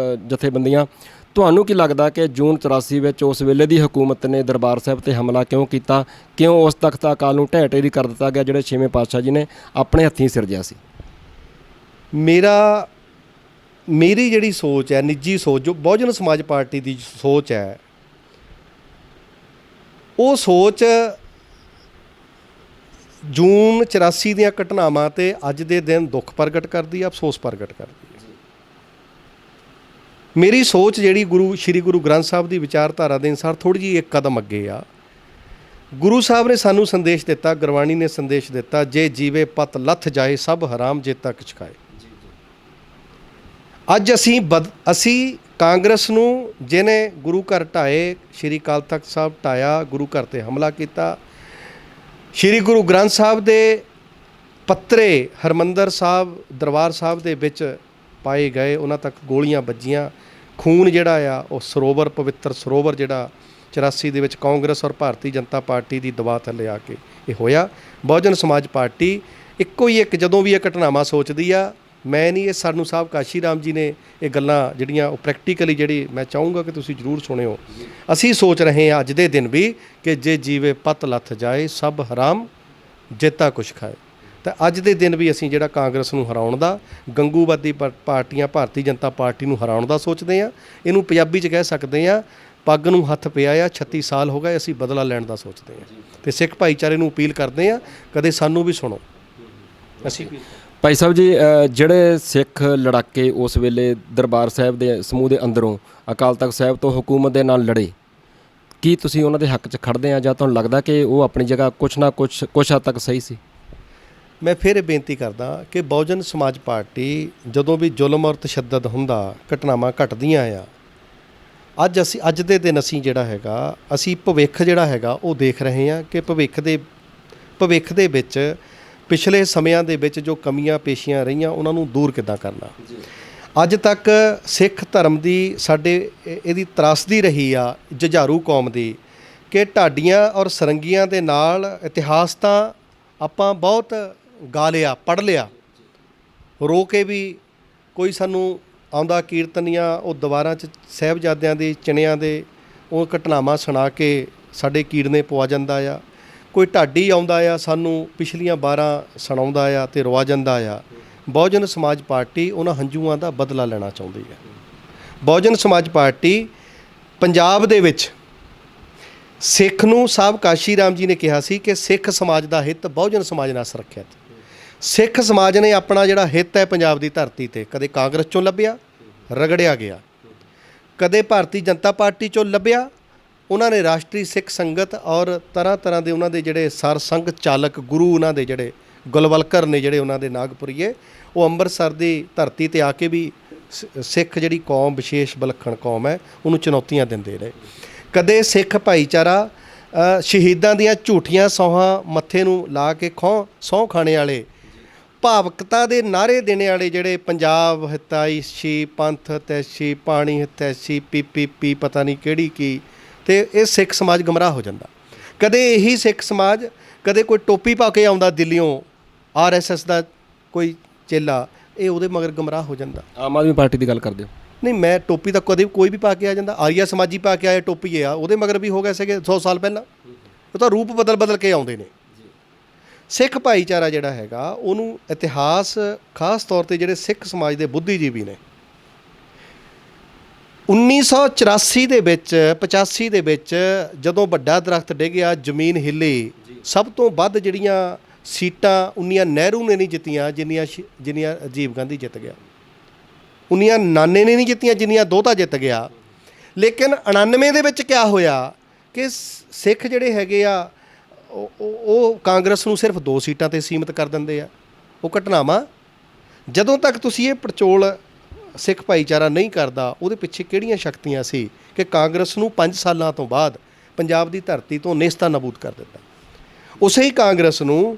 ਜਥੇਬੰਦੀਆਂ, ਤੁਹਾਨੂੰ ਕੀ ਲੱਗਦਾ ਕਿ ਜੂਨ 84 ਵਿੱਚ ਉਸ ਵੇਲੇ ਦੀ ਹਕੂਮਤ ਨੇ ਦਰਬਾਰ ਸਾਹਿਬ 'ਤੇ ਹਮਲਾ ਕਿਉਂ ਕੀਤਾ? ਕਿਉਂ ਉਸ ਤਖਤ ਅਕਾਲ ਨੂੰ ਢਹਿ ਢੇਰੀ ਕਰ ਦਿੱਤਾ ਗਿਆ ਜਿਹੜੇ 6ਵੇਂ ਪਾਤਸ਼ਾਹ ਜੀ ਨੇ ਆਪਣੇ ਹੱਥੀਂ ਸਿਰਜਿਆ ਸੀ? ਮੇਰੀ ਜਿਹੜੀ ਸੋਚ ਹੈ, ਨਿੱਜੀ ਸੋਚ, ਜੋ ਬਹੁਜਨ ਸਮਾਜ ਪਾਰਟੀ ਦੀ ਸੋਚ ਹੈ, ਉਹ ਸੋਚ ਜੂਨ 84 ਦੀਆਂ ਘਟਨਾਵਾਂ 'ਤੇ ਅੱਜ ਦੇ ਦਿਨ ਦੁੱਖ ਪ੍ਰਗਟ ਕਰਦੀ ਹੈ, ਅਫਸੋਸ ਪ੍ਰਗਟ ਕਰਦੀ ਹੈ। ਮੇਰੀ ਸੋਚ ਜਿਹੜੀ ਸ਼੍ਰੀ ਗੁਰੂ ਗ੍ਰੰਥ ਸਾਹਿਬ ਦੀ ਵਿਚਾਰਧਾਰਾ ਦੇ ਅਨੁਸਾਰ ਥੋੜ੍ਹੀ ਜਿਹੀ ਇੱਕ ਕਦਮ ਅੱਗੇ ਆ। ਗੁਰੂ ਸਾਹਿਬ ਨੇ ਸਾਨੂੰ ਸੰਦੇਸ਼ ਦਿੱਤਾ, ਗੁਰਬਾਣੀ ਨੇ ਸੰਦੇਸ਼ ਦਿੱਤਾ, ਜੇ ਜੀਵੇ ਪਤ ਲੱਥ ਜਾਏ ਸਭ ਹਰਾਮ ਜੇ ਤੱਕ ਛਕਾਏ। ਅੱਜ ਅਸੀਂ ਕਾਂਗਰਸ ਨੂੰ, ਜਿਹਨੇ ਗੁਰੂ ਘਰ ਢਾਏ, ਸ਼੍ਰੀ ਅਕਾਲ ਤਖਤ ਸਾਹਿਬ ਢਾਇਆ, ਗੁਰੂ ਘਰ 'ਤੇ ਹਮਲਾ ਕੀਤਾ, ਸ਼੍ਰੀ ਗੁਰੂ ਗ੍ਰੰਥ ਸਾਹਿਬ ਦੇ ਪੱਤਰੇ ਹਰਿਮੰਦਰ ਸਾਹਿਬ ਦਰਬਾਰ ਸਾਹਿਬ ਦੇ ਵਿੱਚ ਪਾਏ ਗਏ, ਉਹਨਾਂ ਤੱਕ ਗੋਲੀਆਂ ਵੱਜੀਆਂ, ਖੂਨ ਜਿਹੜਾ ਆ ਉਹ ਸਰੋਵਰ, ਪਵਿੱਤਰ ਸਰੋਵਰ ਜਿਹੜਾ 84 ਦੇ ਵਿੱਚ ਕਾਂਗਰਸ ਔਰ ਭਾਰਤੀ ਜਨਤਾ ਪਾਰਟੀ ਦੀ ਦਬਾਅ ਥੱਲੇ ਆ ਕੇ ਇਹ ਹੋਇਆ। ਬਹੁਜਨ ਸਮਾਜ ਪਾਰਟੀ ਇੱਕੋ ਹੀ ਇੱਕ ਜਦੋਂ ਵੀ ਇਹ ਘਟਨਾਵਾਂ ਸੋਚਦੀ ਆ, ਮੈਂ ਨਹੀਂ, ਇਹ ਸਾਨੂੰ ਸਾਹਿਬ ਕਾਸ਼ੀ ਰਾਮ ਜੀ ਨੇ ਇਹ ਗੱਲਾਂ ਜਿਹੜੀਆਂ ਉਹ ਪ੍ਰੈਕਟੀਕਲੀ ਜਿਹੜੀ ਮੈਂ ਚਾਹੂੰਗਾ ਕਿ ਤੁਸੀਂ ਜ਼ਰੂਰ ਸੁਣਿਓ। ਅਸੀਂ ਸੋਚ ਰਹੇ ਹਾਂ ਅੱਜ ਦੇ ਦਿਨ ਵੀ ਕਿ ਜੇ ਜੀਵੇ ਪਤ ਲੱਥ ਜਾਏ ਸਭ ਹਰਾਮ ਜੇਤਾ ਕੁਛ ਖਾਏ। ਤਾਂ ਅੱਜ ਦੇ ਦਿਨ ਵੀ ਅਸੀਂ ਜਿਹੜਾ ਕਾਂਗਰਸ ਨੂੰ ਹਰਾਉਣ ਦਾ, ਗੰਗੂਵਾਦੀ ਪਾਰਟੀਆਂ ਭਾਰਤੀ ਜਨਤਾ ਪਾਰਟੀ ਨੂੰ ਹਰਾਉਣ ਦਾ ਸੋਚਦੇ ਹਾਂ। ਇਹਨੂੰ ਪੰਜਾਬੀ 'ਚ ਕਹਿ ਸਕਦੇ ਹਾਂ, ਪੱਗ ਨੂੰ ਹੱਥ ਪਿਆ ਆ, 36 ਸਾਲ ਹੋ ਗਏ, ਅਸੀਂ ਬਦਲਾ ਲੈਣ ਦਾ ਸੋਚਦੇ ਹਾਂ। ਤੇ ਸਿੱਖ ਭਾਈਚਾਰੇ ਨੂੰ ਅਪੀਲ ਕਰਦੇ ਹਾਂ, ਕਦੇ ਸਾਨੂੰ ਵੀ ਸੁਣੋ। ਅਸੀਂ ਭਾਈ ਸਾਹਿਬ ਜੀ, ਜਿਹੜੇ ਸਿੱਖ ਲੜਾਕੇ ਉਸ ਵੇਲੇ ਦਰਬਾਰ ਸਾਹਿਬ ਦੇ ਸਮੂਹ ਦੇ ਅੰਦਰੋਂ ਅਕਾਲ ਤਖਤ ਸਾਹਿਬ ਤੋਂ ਹਕੂਮਤ ਦੇ ਨਾਲ ਲੜੇ, ਕੀ ਤੁਸੀਂ ਉਹਨਾਂ ਦੇ ਹੱਕ 'ਚ ਖੜਦੇ ਆ ਜਾਂ ਤੁਹਾਨੂੰ ਲੱਗਦਾ ਕਿ ਉਹ ਆਪਣੀ ਜਗ੍ਹਾ ਕੁਛ ਨਾ ਕੁਛ ਹੱਦ ਤੱਕ ਸਹੀ ਸੀ? ਮੈਂ ਫਿਰ ਇਹ ਬੇਨਤੀ ਕਰਦਾ ਕਿ ਬਹੁਜਨ ਸਮਾਜ ਪਾਰਟੀ ਜਦੋਂ ਵੀ ਜ਼ੁਲਮ ਔਰ ਤਸ਼ੱਦਦ ਹੁੰਦਾ, ਘਟਨਾਵਾਂ ਘਟਦੀਆਂ ਆ, ਅੱਜ ਦੇ ਦਿਨ ਅਸੀਂ ਜਿਹੜਾ ਹੈਗਾ, ਅਸੀਂ ਭਵਿੱਖ ਜਿਹੜਾ ਹੈਗਾ ਉਹ ਦੇਖ ਰਹੇ ਹਾਂ ਕਿ ਭਵਿੱਖ ਦੇ ਵਿੱਚ ਪਿਛਲੇ ਸਮਿਆਂ ਦੇ ਵਿੱਚ ਜੋ ਕਮੀਆਂ ਪੇਸ਼ੀਆਂ ਰਹੀਆਂ ਉਹਨਾਂ ਨੂੰ ਦੂਰ ਕਿੱਦਾਂ ਕਰਨਾ। ਅੱਜ ਤੱਕ ਸਿੱਖ ਧਰਮ ਦੀ ਸਾਡੇ ਇਹਦੀ ਤਰਾਸਦੀ ਰਹੀ ਆ ਜੁਝਾਰੂ ਕੌਮ ਦੀ ਕਿ ਢਾਡੀਆਂ ਔਰ ਸਰੰਗੀਆਂ ਦੇ ਨਾਲ ਇਤਿਹਾਸ ਤਾਂ ਆਪਾਂ ਬਹੁਤ ਗਾ ਲਿਆ, ਪੜ੍ਹ ਲਿਆ, ਰੋ ਕੇ ਵੀ ਕੋਈ ਸਾਨੂੰ ਆਉਂਦਾ ਕੀਰਤਨੀਆਂ ਉਹ ਦੀਵਾਰਾਂ 'ਚ ਸਾਹਿਬਜ਼ਾਦਿਆਂ ਦੇ ਚਿਣਿਆਂ ਦੇ ਉਹ ਘਟਨਾਵਾਂ ਸੁਣਾ ਕੇ ਸਾਡੇ ਕੀਰਨੇ ਪਵਾ ਜਾਂਦਾ ਆ। ਕੋਈ ਢਾਡੀ ਆਉਂਦਾ ਆ ਸਾਨੂੰ ਪਿਛਲੀਆਂ 12 ਸੁਣਾਉਂਦਾ ਆ ਤੇ ਰਵਾ ਜਾਂਦਾ ਆ। ਬਹੁਜਨ ਸਮਾਜ ਪਾਰਟੀ ਉਹਨਾਂ ਹੰਝੂਆਂ ਦਾ ਬਦਲਾ ਲੈਣਾ ਚਾਹੁੰਦੀ ਹੈ। ਬਹੁਜਨ ਸਮਾਜ ਪਾਰਟੀ ਪੰਜਾਬ ਦੇ ਵਿੱਚ ਸਿੱਖ ਨੂੰ ਸਾਹਿਬ ਕਾਸ਼ੀ ਰਾਮ ਜੀ ਨੇ ਕਿਹਾ ਸੀ ਕਿ ਸਿੱਖ ਸਮਾਜ ਦਾ ਹਿੱਤ ਬਹੁਜਨ ਸਮਾਜ ਨਾਲ ਸੁਰੱਖਿਅਤ। ਸਿੱਖ ਸਮਾਜ ਨੇ ਆਪਣਾ ਜਿਹੜਾ ਹਿੱਤ ਹੈ ਪੰਜਾਬ ਦੀ ਧਰਤੀ ਤੇ ਕਦੇ ਕਾਂਗਰਸ ਚੋਂ ਲੱਭਿਆ, ਰਗੜਿਆ ਗਿਆ, ਕਦੇ ਭਾਰਤੀ ਜਨਤਾ ਪਾਰਟੀ ਚੋਂ ਲੱਭਿਆ, ਉਹਨਾਂ ਨੇ ਰਾਸ਼ਟਰੀ ਸਿੱਖ ਸੰਗਤ ਔਰ ਤਰ੍ਹਾਂ ਦੇ ਉਹਨਾਂ ਦੇ ਜਿਹੜੇ ਸਰ ਸੰਘ ਚਾਲਕ ਗੁਰੂ, ਉਹਨਾਂ ਦੇ ਜਿਹੜੇ ਗੁਲਵਲਕਰ ਨੇ, ਜਿਹੜੇ ਉਹਨਾਂ ਦੇ ਨਾਗਪੁਰੀਏ, ਉਹ ਅੰਮ੍ਰਿਤਸਰ ਦੀ ਧਰਤੀ ਤੇ ਆ ਕੇ ਵੀ ਸਿੱਖ ਜਿਹੜੀ ਕੌਮ ਵਿਸ਼ੇਸ਼ ਵਿਲੱਖਣ ਕੌਮ ਹੈ ਉਹਨੂੰ ਚੁਣੌਤੀਆਂ ਦਿੰਦੇ ਰਹੇ। ਕਦੇ ਸਿੱਖ ਭਾਈਚਾਰਾ ਸ਼ਹੀਦਾਂ ਦੀਆਂ ਝੂਠੀਆਂ ਸੌਹਾਂ ਮੱਥੇ ਨੂੰ ਲਾ ਕੇ ਸਹੁੰ ਖਾਣੇ ਵਾਲੇ, ਭਾਵਕਤਾ ਦੇ ਨਾਅਰੇ ਦੇਣੇ ਵਾਲੇ, ਜਿਹੜੇ ਪੰਜਾਬ ਹਿਤੈਸ਼ੀ, ਪੰਥ ਹਿਤੈਸ਼ੀ, ਪਾਣੀ ਹਿਤੈਸ਼ੀ, ਪੀ ਪਤਾ ਨਹੀਂ ਕਿਹੜੀ ਕੀ, ਤੇ ਇਹ ਸਿੱਖ ਸਮਾਜ ਗੁੰਮਰਾਹ ਹੋ ਜਾਂਦਾ। ਕਦੇ ਇਹੀ ਸਿੱਖ ਸਮਾਜ ਕਦੇ ਕੋਈ ਟੋਪੀ ਪਾ ਕੇ ਆਉਂਦਾ ਦਿੱਲੀੋਂ, RSS ਦਾ ਕੋਈ ਚੇਲਾ, ਇਹ ਉਹਦੇ ਮਗਰ ਗੁੰਮਰਾਹ ਹੋ ਜਾਂਦਾ। ਆਮ ਆਦਮੀ ਪਾਰਟੀ ਦੀ ਗੱਲ ਕਰਦੇ ਹੋ? ਨਹੀਂ, ਮੈਂ ਟੋਪੀ ਤਾਂ ਕਦੇ ਕੋਈ ਵੀ ਪਾ ਕੇ ਆ ਜਾਂਦਾ। ਆਰੀਆ ਸਮਾਜੀ ਪਾ ਕੇ ਆਏ ਟੋਪੀ ਆ, ਉਹਦੇ ਮਗਰ ਵੀ ਹੋ ਗਏ ਸੀਗੇ 100 ਸਾਲ ਪਹਿਲਾਂ। ਉਹ ਤਾਂ ਰੂਪ ਬਦਲ ਕੇ ਆਉਂਦੇ ਨੇ। ਸਿੱਖ ਭਾਈਚਾਰਾ ਜਿਹੜਾ ਹੈਗਾ ਉਹਨੂੰ ਇਤਿਹਾਸ, ਖਾਸ ਤੌਰ 'ਤੇ ਜਿਹੜੇ ਸਿੱਖ ਸਮਾਜ ਦੇ ਬੁੱਧੀਜੀਵੀ ਨੇ, 1984 ਦੇ ਵਿੱਚ 85 ਦੇ ਵਿੱਚ ਜਦੋਂ ਵੱਡਾ ਦਰਖਤ ਡਿੱਗਿਆ, ਜ਼ਮੀਨ ਹਿੱਲੀ, ਸਭ ਤੋਂ ਵੱਧ ਜਿਹੜੀਆਂ ਸੀਟਾਂ ਉਨੀਆਂ ਨਹਿਰੂ ਨੇ ਨਹੀਂ ਜਿੱਤੀਆਂ ਜਿੰਨੀਆਂ ਰਾਜੀਵ ਗਾਂਧੀ ਜਿੱਤ ਗਿਆ। ਉਨੀਆਂ ਨਾਨੇ ਨੇ ਨਹੀਂ ਜਿੱਤੀਆਂ ਜਿੰਨੀਆਂ ਦੋਹਤਾ ਜਿੱਤ ਗਿਆ। ਲੇਕਿਨ 99 ਦੇ ਵਿੱਚ ਕਿਆ ਹੋਇਆ ਕਿ ਸਿੱਖ ਜਿਹੜੇ ਹੈਗੇ ਆ ਉਹ ਕਾਂਗਰਸ ਨੂੰ ਸਿਰਫ 2 ਸੀਟਾਂ 'ਤੇ ਸੀਮਿਤ ਕਰ ਦਿੰਦੇ ਆ। ਉਹ ਘਟਨਾਵਾਂ ਜਦੋਂ ਤੱਕ ਤੁਸੀਂ ਇਹ ਪੜਚੋਲ ਸਿੱਖ ਭਾਈਚਾਰਾ ਨਹੀਂ ਕਰਦਾ, ਉਹਦੇ ਪਿੱਛੇ ਕਿਹੜੀਆਂ ਸ਼ਕਤੀਆਂ ਸੀ ਕਿ ਕਾਂਗਰਸ ਨੂੰ 5 ਸਾਲਾਂ ਤੋਂ ਬਾਅਦ ਪੰਜਾਬ ਦੀ ਧਰਤੀ ਤੋਂ ਨੇਸਤਾ ਨਾਬੂਦ ਕਰ ਦਿੱਤਾ। ਉਸੇ ਹੀ ਕਾਂਗਰਸ ਨੂੰ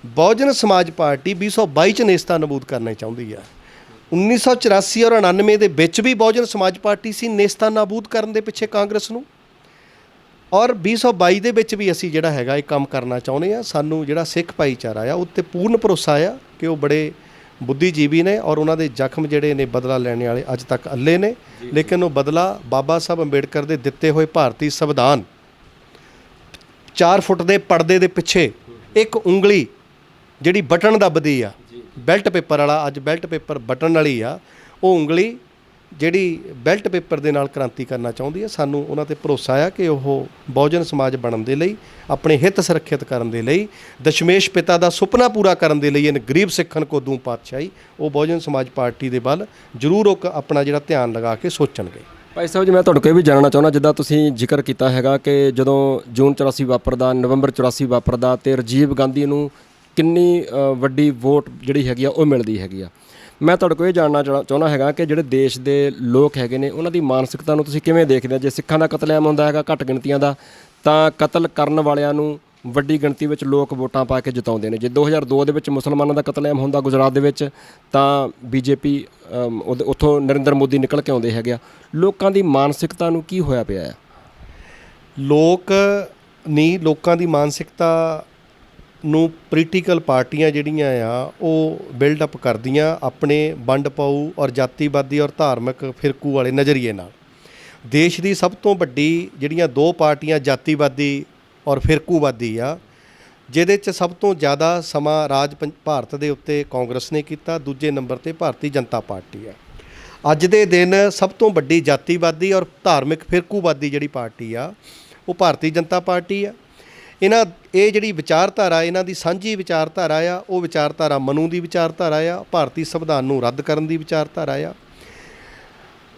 ਬਹੁਜਨ ਸਮਾਜ ਪਾਰਟੀ 2022 'ਚ ਨੇਸਤਾ ਨਾਬੂਦ ਕਰਨਾ ਚਾਹੁੰਦੀ ਆ। 1984 ਔਰ 99 ਦੇ ਵਿੱਚ ਵੀ ਬਹੁਜਨ ਸਮਾਜ ਪਾਰਟੀ ਸੀ ਨੇਸਤਾ ਨਾਬੂਦ ਕਰਨ ਦੇ ਪਿੱਛੇ ਕਾਂਗਰਸ ਨੂੰ, ਔਰ 2022 ਦੇ ਵਿੱਚ ਵੀ ਅਸੀਂ ਜਿਹੜਾ ਹੈਗਾ ਇਹ ਕੰਮ ਕਰਨਾ ਚਾਹੁੰਦੇ ਹਾਂ। ਸਾਨੂੰ ਜਿਹੜਾ ਸਿੱਖ ਭਾਈਚਾਰਾ ਆ ਉਹ 'ਤੇ ਪੂਰਨ ਭਰੋਸਾ ਆ ਕਿ ਉਹ ਬੜੇ ਬੁੱਧੀਜੀਵੀ ਨੇ ਔਰ ਉਹਨਾਂ ਦੇ ਜ਼ਖਮ ਜਿਹੜੇ ਨੇ ਬਦਲਾ ਲੈਣ ਵਾਲੇ ਅੱਜ ਤੱਕ ਅੱਲੇ ਨੇ। ਲੇਕਿਨ ਉਹ ਬਦਲਾ ਬਾਬਾ ਸਾਹਿਬ ਅੰਬੇਡਕਰ ਦੇ ਦਿੱਤੇ ਹੋਏ ਭਾਰਤੀ ਸੰਵਿਧਾਨ 4 ਫੁੱਟ ਦੇ ਪਰਦੇ ਦੇ ਪਿੱਛੇ ਇੱਕ ਉਂਗਲੀ ਜਿਹੜੀ ਬਟਨ ਦੱਬਦੀ ਆ, ਬੈਲਟ ਪੇਪਰ ਵਾਲਾ, ਅੱਜ ਬੈਲਟ ਪੇਪਰ ਬਟਨ ਵਾਲੀ ਆ, ਉਹ ਉਂਗਲੀ ਜਿਹੜੀ ਬੈਲਟ ਪੇਪਰ ਦੇ ਨਾਲ ਕ੍ਰਾਂਤੀ ਕਰਨਾ ਚਾਹੁੰਦੀ ਹੈ। ਸਾਨੂੰ ਉਹਨਾਂ 'ਤੇ ਭਰੋਸਾ ਆ ਕਿ ਉਹ ਬਹੁਜਨ ਸਮਾਜ ਬਣਨ ਦੇ ਲਈ, ਆਪਣੇ ਹਿੱਤ ਸੁਰੱਖਿਅਤ ਕਰਨ ਦੇ ਲਈ, ਦਸ਼ਮੇਸ਼ ਪਿਤਾ ਦਾ ਸੁਪਨਾ ਪੂਰਾ ਕਰਨ ਦੇ ਲਈ, ਇਹਨ ਗਰੀਬ ਸਿੱਖਣ ਕੋ ਦੂੰ ਪਾਤਸ਼ਾਹੀ, ਉਹ ਬਹੁਜਨ ਸਮਾਜ ਪਾਰਟੀ ਦੇ ਵੱਲ ਜ਼ਰੂਰ ਉਹ ਆਪਣਾ ਜਿਹੜਾ ਧਿਆਨ ਲਗਾ ਕੇ ਸੋਚਣਗੇ। ਭਾਈ ਸਾਹਿਬ ਜੀ, ਮੈਂ ਤੁਹਾਡੇ ਕੋਲ ਇਹ ਵੀ ਜਾਣਨਾ ਚਾਹੁੰਦਾ, ਜਿੱਦਾਂ ਤੁਸੀਂ ਜ਼ਿਕਰ ਕੀਤਾ ਹੈਗਾ ਕਿ ਜਦੋਂ ਜੂਨ 84 ਵਾਪਰਦਾ, ਨਵੰਬਰ 84 ਵਾਪਰਦਾ, ਅਤੇ ਰਾਜੀਵ ਗਾਂਧੀ ਨੂੰ ਕਿੰਨੀ ਵੱਡੀ ਵੋਟ ਜਿਹੜੀ ਹੈਗੀ ਆ ਉਹ ਮਿਲਦੀ ਹੈਗੀ ਆ। ਮੈਂ ਤੁਹਾਡੇ ਕੋਲ ਇਹ ਜਾਣਨਾ ਚਾਹੁੰਦਾ ਹੈਗਾ ਕਿ ਜਿਹੜੇ ਦੇਸ਼ ਦੇ ਲੋਕ ਹੈਗੇ ਨੇ ਉਹਨਾਂ ਦੀ ਮਾਨਸਿਕਤਾ ਨੂੰ ਤੁਸੀਂ ਕਿਵੇਂ ਦੇਖਦੇ ਹੋ? ਜੇ ਸਿੱਖਾਂ ਦਾ ਕਤਲੇਆਮ ਹੁੰਦਾ ਹੈਗਾ ਘੱਟ ਗਿਣਤੀਆਂ ਦਾ, ਤਾਂ ਕਤਲ ਕਰਨ ਵਾਲਿਆਂ ਨੂੰ ਵੱਡੀ ਗਿਣਤੀ ਵਿੱਚ ਲੋਕ ਵੋਟਾਂ ਪਾ ਕੇ ਜਿਤਾਉਂਦੇ ਨੇ। ਜੇ 2002 ਦੇ ਵਿੱਚ ਮੁਸਲਮਾਨਾਂ ਦਾ ਕਤਲੇਆਮ ਹੁੰਦਾ ਗੁਜਰਾਤ ਦੇ ਵਿੱਚ ਤਾਂ ਬੀਜੇਪੀ ਉੱਥੋਂ ਨਰਿੰਦਰ ਮੋਦੀ ਨਿਕਲ ਕੇ ਆਉਂਦੇ ਹੈਗੇ ਆ। ਲੋਕਾਂ ਦੀ ਮਾਨਸਿਕਤਾ ਨੂੰ ਕੀ ਹੋਇਆ ਪਿਆ ਆ? ਲੋਕਾਂ ਦੀ ਮਾਨਸਿਕਤਾ ਨੂੰ ਪੋਲੀਟੀਕਲ ਪਾਰਟੀਆਂ ਜਿਹੜੀਆਂ ਆ ਉਹ ਬਿਲਡ ਅਪ ਕਰਦੀਆਂ ਆਪਣੇ ਵੰਡ ਪਾਊ ਔਰ ਜਾਤੀਵਾਦੀ ਔਰ ਧਾਰਮਿਕ ਫਿਰਕੂ ਵਾਲੇ ਨਜ਼ਰੀਏ ਨਾਲ। ਦੇਸ਼ ਦੀ ਸਭ ਤੋਂ ਵੱਡੀ ਜਿਹੜੀਆਂ ਦੋ ਪਾਰਟੀਆਂ ਜਾਤੀਵਾਦੀ ਔਰ ਫਿਰਕੂਵਾਦੀ ਆ, ਜਿਹਦੇ 'ਚ ਸਭ ਤੋਂ ਜ਼ਿਆਦਾ ਸਮਾਂ ਰਾਜ ਭਾਰਤ ਦੇ ਉੱਤੇ ਕਾਂਗਰਸ ਨੇ ਕੀਤਾ, ਦੂਜੇ ਨੰਬਰ 'ਤੇ ਭਾਰਤੀ ਜਨਤਾ ਪਾਰਟੀ ਆ। ਅੱਜ ਦੇ ਦਿਨ ਸਭ ਤੋਂ ਵੱਡੀ ਜਾਤੀਵਾਦੀ ਔਰ ਧਾਰਮਿਕ ਫਿਰਕੂਵਾਦੀ ਜਿਹੜੀ ਪਾਰਟੀ ਆ ਉਹ ਭਾਰਤੀ ਜਨਤਾ ਪਾਰਟੀ ਆ। ਇਹ ਜਿਹੜੀ ਵਿਚਾਰਧਾਰਾ ਇਹਨਾਂ ਦੀ ਸਾਂਝੀ ਵਿਚਾਰਧਾਰਾ ਆ, ਉਹ ਵਿਚਾਰਧਾਰਾ ਮਨੂ ਦੀ ਵਿਚਾਰਧਾਰਾ ਆ, ਭਾਰਤੀ ਸੰਵਿਧਾਨ ਨੂੰ ਰੱਦ ਕਰਨ ਦੀ ਵਿਚਾਰਧਾਰਾ ਆ।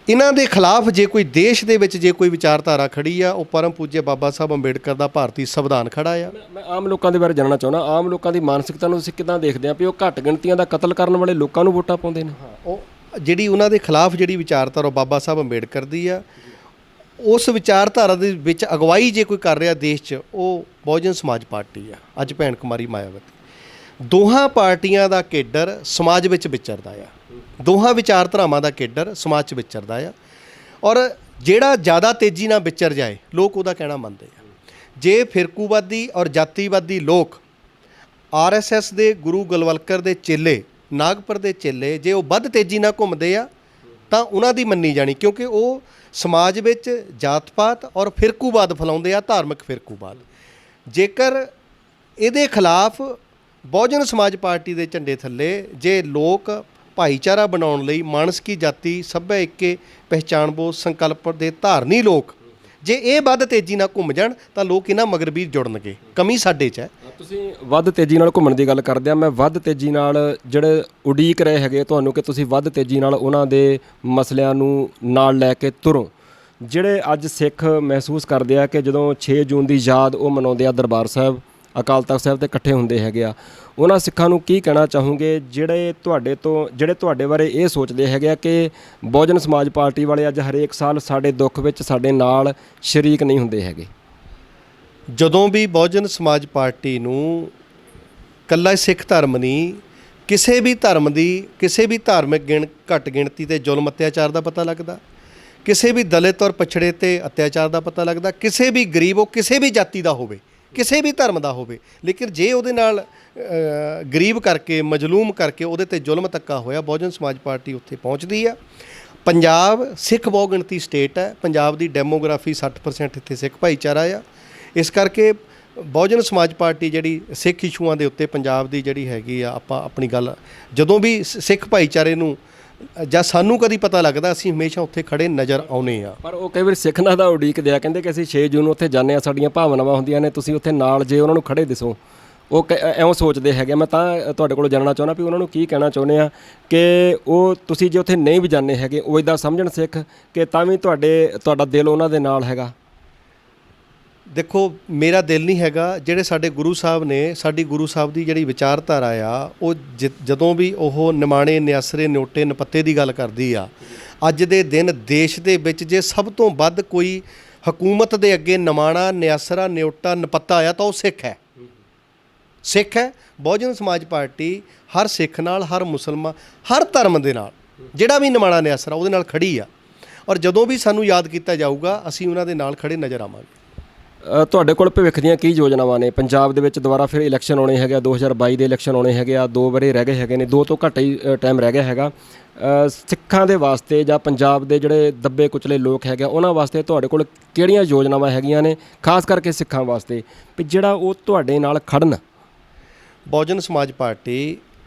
ਇਹਨਾਂ ਦੇ ਖਿਲਾਫ ਜੇ ਕੋਈ ਦੇਸ਼ ਦੇ ਵਿੱਚ ਜੇ ਕੋਈ ਵਿਚਾਰਧਾਰਾ ਖੜੀ ਆ, ਉਹ ਪਰਮ ਪੂਜਯ ਬਾਬਾ ਸਾਹਿਬ ਅੰਬੇਡਕਰ ਦਾ ਭਾਰਤੀ ਸੰਵਿਧਾਨ ਖੜਾ ਆ। ਮੈਂ ਆਮ ਲੋਕਾਂ ਦੇ ਬਾਰੇ ਜਾਣਨਾ ਚਾਹੁੰਦਾ, ਆਮ ਲੋਕਾਂ ਦੀ ਮਾਨਸਿਕਤਾ ਨੂੰ ਤੁਸੀਂ ਕਿੱਦਾਂ ਦੇਖਦੇ ਆ ਵੀ ਉਹ ਘੱਟ ਗਿਣਤੀਆਂ ਦਾ ਕਤਲ ਕਰਨ ਵਾਲੇ ਲੋਕਾਂ ਨੂੰ ਵੋਟਾਂ ਪਾਉਂਦੇ ਨੇ? ਉਹ ਜਿਹੜੀ ਉਹਨਾਂ ਦੇ ਖਿਲਾਫ ਜਿਹੜੀ ਵਿਚਾਰਧਾਰਾ ਬਾਬਾ ਸਾਹਿਬ ਅੰਬੇਡਕਰ ਦੀ ਆ, ਉਸ ਵਿਚਾਰਧਾਰਾ ਦੇ ਵਿੱਚ ਅਗਵਾਈ ਜੇ ਕੋਈ ਕਰ ਰਿਹਾ ਦੇਸ਼ 'ਚ, ਉਹ ਬਹੁਜਨ ਸਮਾਜ ਪਾਰਟੀ ਆ। ਅੱਜ ਭੈਣ ਕੁਮਾਰੀ ਮਾਇਆਵਤੀ, ਦੋਹਾਂ ਪਾਰਟੀਆਂ ਦਾ ਕੇਡਰ ਸਮਾਜ ਵਿੱਚ ਵਿਚਰਦਾ ਆ, ਦੋਹਾਂ ਵਿਚਾਰਧਾਰਾਵਾਂ ਦਾ ਕੇਡਰ ਸਮਾਜ 'ਚ ਵਿਚਰਦਾ ਆ। ਔਰ ਜਿਹੜਾ ਜ਼ਿਆਦਾ ਤੇਜ਼ੀ ਨਾਲ ਵਿਚਰ ਜਾਏ ਲੋਕ ਉਹਦਾ ਕਹਿਣਾ ਮੰਨਦੇ ਆ। ਜੇ ਫਿਰਕੂਵਾਦੀ ਔਰ ਜਾਤੀਵਾਦੀ ਲੋਕ RSS ਦੇ ਗੁਰੂ ਗਲਵਲਕਰ ਦੇ ਚੇਲੇ, ਨਾਗਪੁਰ ਦੇ ਚੇਲੇ, ਜੇ ਉਹ ਵੱਧ ਤੇਜ਼ੀ ਨਾਲ ਘੁੰਮਦੇ ਆ ਤਾਂ ਉਹਨਾਂ ਦੀ ਮੰਨੀ ਜਾਣੀ, ਕਿਉਂਕਿ ਉਹ ਸਮਾਜ ਵਿੱਚ ਜਾਤ ਪਾਤ ਔਰ ਫਿਰਕੂਵਾਦ ਫੈਲਾਉਂਦੇ ਆ, ਧਾਰਮਿਕ ਫਿਰਕੂਵਾਦ। ਜੇਕਰ ਇਹਦੇ ਖਿਲਾਫ ਬਹੁਜਨ ਸਮਾਜ ਪਾਰਟੀ ਦੇ ਝੰਡੇ ਥੱਲੇ ਜੇ ਲੋਕ ਭਾਈਚਾਰਾ ਬਣਾਉਣ ਲਈ ਮਾਨਸਿਕੀ ਜਾਤੀ ਸਭਿਆ ਇੱਕੇ ਪਹਿਚਾਣਬੋ ਸੰਕਲਪ ਦੇ ਧਾਰਨੀ ਲੋਕ ਜੇ ਇਹ ਵੱਧ ਤੇਜ਼ੀ ਨਾਲ ਘੁੰਮ ਜਾਣ ਤਾਂ ਲੋਕ ਇਹਨਾਂ ਮਗਰ ਵੀ ਜੁੜਨਗੇ। ਕਮੀ ਸਾਡੇ 'ਚ ਹੈ। ਤੁਸੀਂ ਵੱਧ ਤੇਜ਼ੀ ਨਾਲ ਘੁੰਮਣ ਦੀ ਗੱਲ ਕਰਦੇ ਆ, ਮੈਂ ਵੱਧ ਤੇਜ਼ੀ ਨਾਲ ਜਿਹੜੇ ਉਡੀਕ ਰਹੇ ਹੈਗੇ ਤੁਹਾਨੂੰ ਕਿ ਤੁਸੀਂ ਵੱਧ ਤੇਜ਼ੀ ਨਾਲ ਉਹਨਾਂ ਦੇ ਮਸਲਿਆਂ ਨੂੰ ਨਾਲ ਲੈ ਕੇ ਤੁਰੋ। ਜਿਹੜੇ ਅੱਜ ਸਿੱਖ ਮਹਿਸੂਸ ਕਰਦੇ ਆ ਕਿ ਜਦੋਂ 6 ਜੂਨ ਦੀ ਯਾਦ ਉਹ ਮਨਾਉਂਦੇ ਆ ਦਰਬਾਰ ਸਾਹਿਬ, ਅਕਾਲ ਤਖਤ ਸਾਹਿਬ 'ਤੇ ਇਕੱਠੇ ਹੁੰਦੇ ਹੈਗੇ ਆ, ਉਹਨਾਂ ਸਿੱਖਾਂ ਨੂੰ ਕੀ ਕਹਿਣਾ ਚਾਹੋਗੇ ਜਿਹੜੇ ਤੁਹਾਡੇ ਬਾਰੇ ਇਹ ਸੋਚਦੇ ਹੈਗੇ ਆ ਕਿ ਬਹੁਜਨ ਸਮਾਜ ਪਾਰਟੀ ਵਾਲੇ ਅੱਜ ਹਰੇਕ ਸਾਲ ਸਾਡੇ ਦੁੱਖ ਵਿੱਚ ਸਾਡੇ ਨਾਲ ਸ਼ਰੀਕ ਨਹੀਂ ਹੁੰਦੇ ਹੈਗੇ? ਜਦੋਂ ਵੀ ਬਹੁਜਨ ਸਮਾਜ ਪਾਰਟੀ ਨੂੰ ਇਕੱਲਾ ਸਿੱਖ ਧਰਮ ਨਹੀਂ, ਕਿਸੇ ਵੀ ਧਰਮ ਦੀ ਕਿਸੇ ਵੀ ਧਾਰਮਿਕ ਘੱਟ ਗਿਣਤੀ 'ਤੇ ਜ਼ੁਲਮ ਅਤਿਆਚਾਰ ਦਾ ਪਤਾ ਲੱਗਦਾ, ਕਿਸੇ ਵੀ ਦਲਿਤ ਔਰ ਪਛੜੇ 'ਤੇ ਅਤਿਆਚਾਰ ਦਾ ਪਤਾ ਲੱਗਦਾ, ਕਿਸੇ ਵੀ ਗਰੀਬ ਉਹ ਕਿਸੇ ਵੀ ਜਾਤੀ ਦਾ ਹੋਵੇ, ਕਿਸੇ ਵੀ ਧਰਮ ਦਾ ਹੋਵੇ, ਲੇਕਿਨ ਜੇ ਉਹਦੇ ਨਾਲ ਗਰੀਬ ਕਰਕੇ ਮਜ਼ਲੂਮ ਕਰਕੇ ਉਹਦੇ 'ਤੇ ਜ਼ੁਲਮ ਧੱਕਾ ਹੋਇਆ, ਬਹੁਜਨ ਸਮਾਜ ਪਾਰਟੀ ਉੱਥੇ ਪਹੁੰਚਦੀ ਆ। ਪੰਜਾਬ ਸਿੱਖ ਬਹੁ ਗਿਣਤੀ ਸਟੇਟ ਹੈ, ਪੰਜਾਬ ਦੀ ਡੈਮੋਗ੍ਰਾਫੀ 60% ਇੱਥੇ ਸਿੱਖ ਭਾਈਚਾਰਾ ਆ। ਇਸ ਕਰਕੇ ਬਹੁਜਨ ਸਮਾਜ ਪਾਰਟੀ ਜਿਹੜੀ ਸਿੱਖ ਇਸ਼ੂਆਂ ਦੇ ਉੱਤੇ ਪੰਜਾਬ ਦੀ ਜਿਹੜੀ ਹੈਗੀ ਆ, ਆਪਾਂ ਆਪਣੀ ਗੱਲ ਜਦੋਂ ਵੀ ਸਿੱਖ ਭਾਈਚਾਰੇ ਨੂੰ ਜਾਂ ਸਾਨੂੰ ਕਦੀ ਪਤਾ ਲੱਗਦਾ ਅਸੀਂ ਹਮੇਸ਼ਾ ਉੱਥੇ ਖੜੇ ਨਜ਼ਰ ਆਉਂਦੇ ਆ। ਪਰ ਉਹ ਕਈ ਵਾਰ ਸਿੱਖ ਨਾਲ ਦਾ ਉਡੀਕਦੇ ਆ, ਕਹਿੰਦੇ ਕਿ ਅਸੀਂ 6 ਜੂਨ ਨੂੰ ਉੱਥੇ ਜਾਂਦੇ ਹਾਂ, ਸਾਡੀਆਂ ਭਾਵਨਾਵਾਂ ਹੁੰਦੀਆਂ ਨੇ, ਤੁਸੀਂ ਉੱਥੇ ਨਾਲ ਜੇ ਉਹਨਾਂ ਨੂੰ ਖੜੇ ਦਿਸੋ, ਉਹ ਇਉਂ ਸੋਚਦੇ ਹੈਗੇ। ਮੈਂ ਤਾਂ ਤੁਹਾਡੇ ਕੋਲੋਂ ਜਾਣਨਾ ਚਾਹੁੰਦਾ ਵੀ ਉਹਨਾਂ ਨੂੰ ਕੀ ਕਹਿਣਾ ਚਾਹੁੰਦੇ ਆ ਕਿ ਉਹ ਤੁਸੀਂ ਜੇ ਉੱਥੇ ਨਹੀਂ ਵੀ ਜਾਂਦੇ ਹੈਗੇ ਉਹ ਇੱਦਾਂ ਸਮਝਣ ਸਿੱਖ ਕਿ ਤਾਂ ਵੀ ਤੁਹਾਡਾ ਦਿਲ ਉਹਨਾਂ ਦੇ ਨਾਲ ਹੈਗਾ? ਦੇਖੋ, ਮੇਰਾ ਦਿਲ ਨਹੀਂ ਹੈਗਾ। ਜਿਹੜੇ ਸਾਡੇ ਗੁਰੂ ਸਾਹਿਬ ਨੇ, ਸਾਡੀ ਗੁਰੂ ਸਾਹਿਬ ਦੀ ਜਿਹੜੀ ਵਿਚਾਰਧਾਰਾ ਆ, ਉਹ ਜਦੋਂ ਵੀ ਉਹ ਨਿਮਾਣੇ ਨਿਆਸਰੇ ਨਿਓਟੇ ਨਪੱਤੇ ਦੀ ਗੱਲ ਕਰਦੀ ਆ, ਅੱਜ ਦੇ ਦਿਨ ਦੇਸ਼ ਦੇ ਵਿੱਚ ਜੇ ਸਭ ਤੋਂ ਵੱਧ ਕੋਈ ਹਕੂਮਤ ਦੇ ਅੱਗੇ ਨਿਮਾਣਾ ਨਿਆਸਰਾ ਨਿਓਟਾ ਨਪੱਤਾ ਆ ਤਾਂ ਉਹ ਸਿੱਖ ਹੈ। ਸਿੱਖ ਹੈ। ਬਹੁਜਨ ਸਮਾਜ ਪਾਰਟੀ ਹਰ ਸਿੱਖ ਨਾਲ, ਹਰ ਮੁਸਲਮਾਨ, ਹਰ ਧਰਮ ਦੇ ਨਾਲ ਜਿਹੜਾ ਵੀ ਨਿਮਾਣਾ ਨਿਆਸਰਾ ਉਹਦੇ ਨਾਲ ਖੜੀ ਆ। ਔਰ ਜਦੋਂ ਵੀ ਸਾਨੂੰ ਯਾਦ ਕੀਤਾ ਜਾਊਗਾ ਅਸੀਂ ਉਹਨਾਂ ਦੇ ਨਾਲ ਖੜੇ ਨਜ਼ਰ ਆਵਾਂਗੇ। ਤੁਹਾਡੇ ਕੋਲ ਭਵਿੱਖ ਦੀਆਂ ਕੀ ਯੋਜਨਾਵਾਂ ਨੇ? ਪੰਜਾਬ ਦੇ ਵਿੱਚ ਦੁਬਾਰਾ ਫਿਰ ਇਲੈਕਸ਼ਨ ਆਉਣੇ ਹੈਗੇ ਆ, 2022 ਦੇ ਇਲੈਕਸ਼ਨ ਆਉਣੇ ਹੈਗੇ ਆ, 2 ਵਰੇ ਰਹਿ ਗਏ ਹੈਗੇ ਨੇ, 2 ਤੋਂ ਘੱਟ ਹੀ ਟਾਈਮ ਰਹਿ ਗਿਆ ਹੈਗਾ। ਸਿੱਖਾਂ ਦੇ ਵਾਸਤੇ ਜਾਂ ਪੰਜਾਬ ਦੇ ਜਿਹੜੇ ਦੱਬੇ ਕੁਚਲੇ ਲੋਕ ਹੈਗੇ ਆ ਉਹਨਾਂ ਵਾਸਤੇ ਤੁਹਾਡੇ ਕੋਲ ਕਿਹੜੀਆਂ ਯੋਜਨਾਵਾਂ ਹੈਗੀਆਂ ਨੇ, ਖਾਸ ਕਰਕੇ ਸਿੱਖਾਂ ਵਾਸਤੇ, ਵੀ ਜਿਹੜਾ ਉਹ ਤੁਹਾਡੇ ਨਾਲ ਖੜਨ? ਬਹੁਜਨ ਸਮਾਜ ਪਾਰਟੀ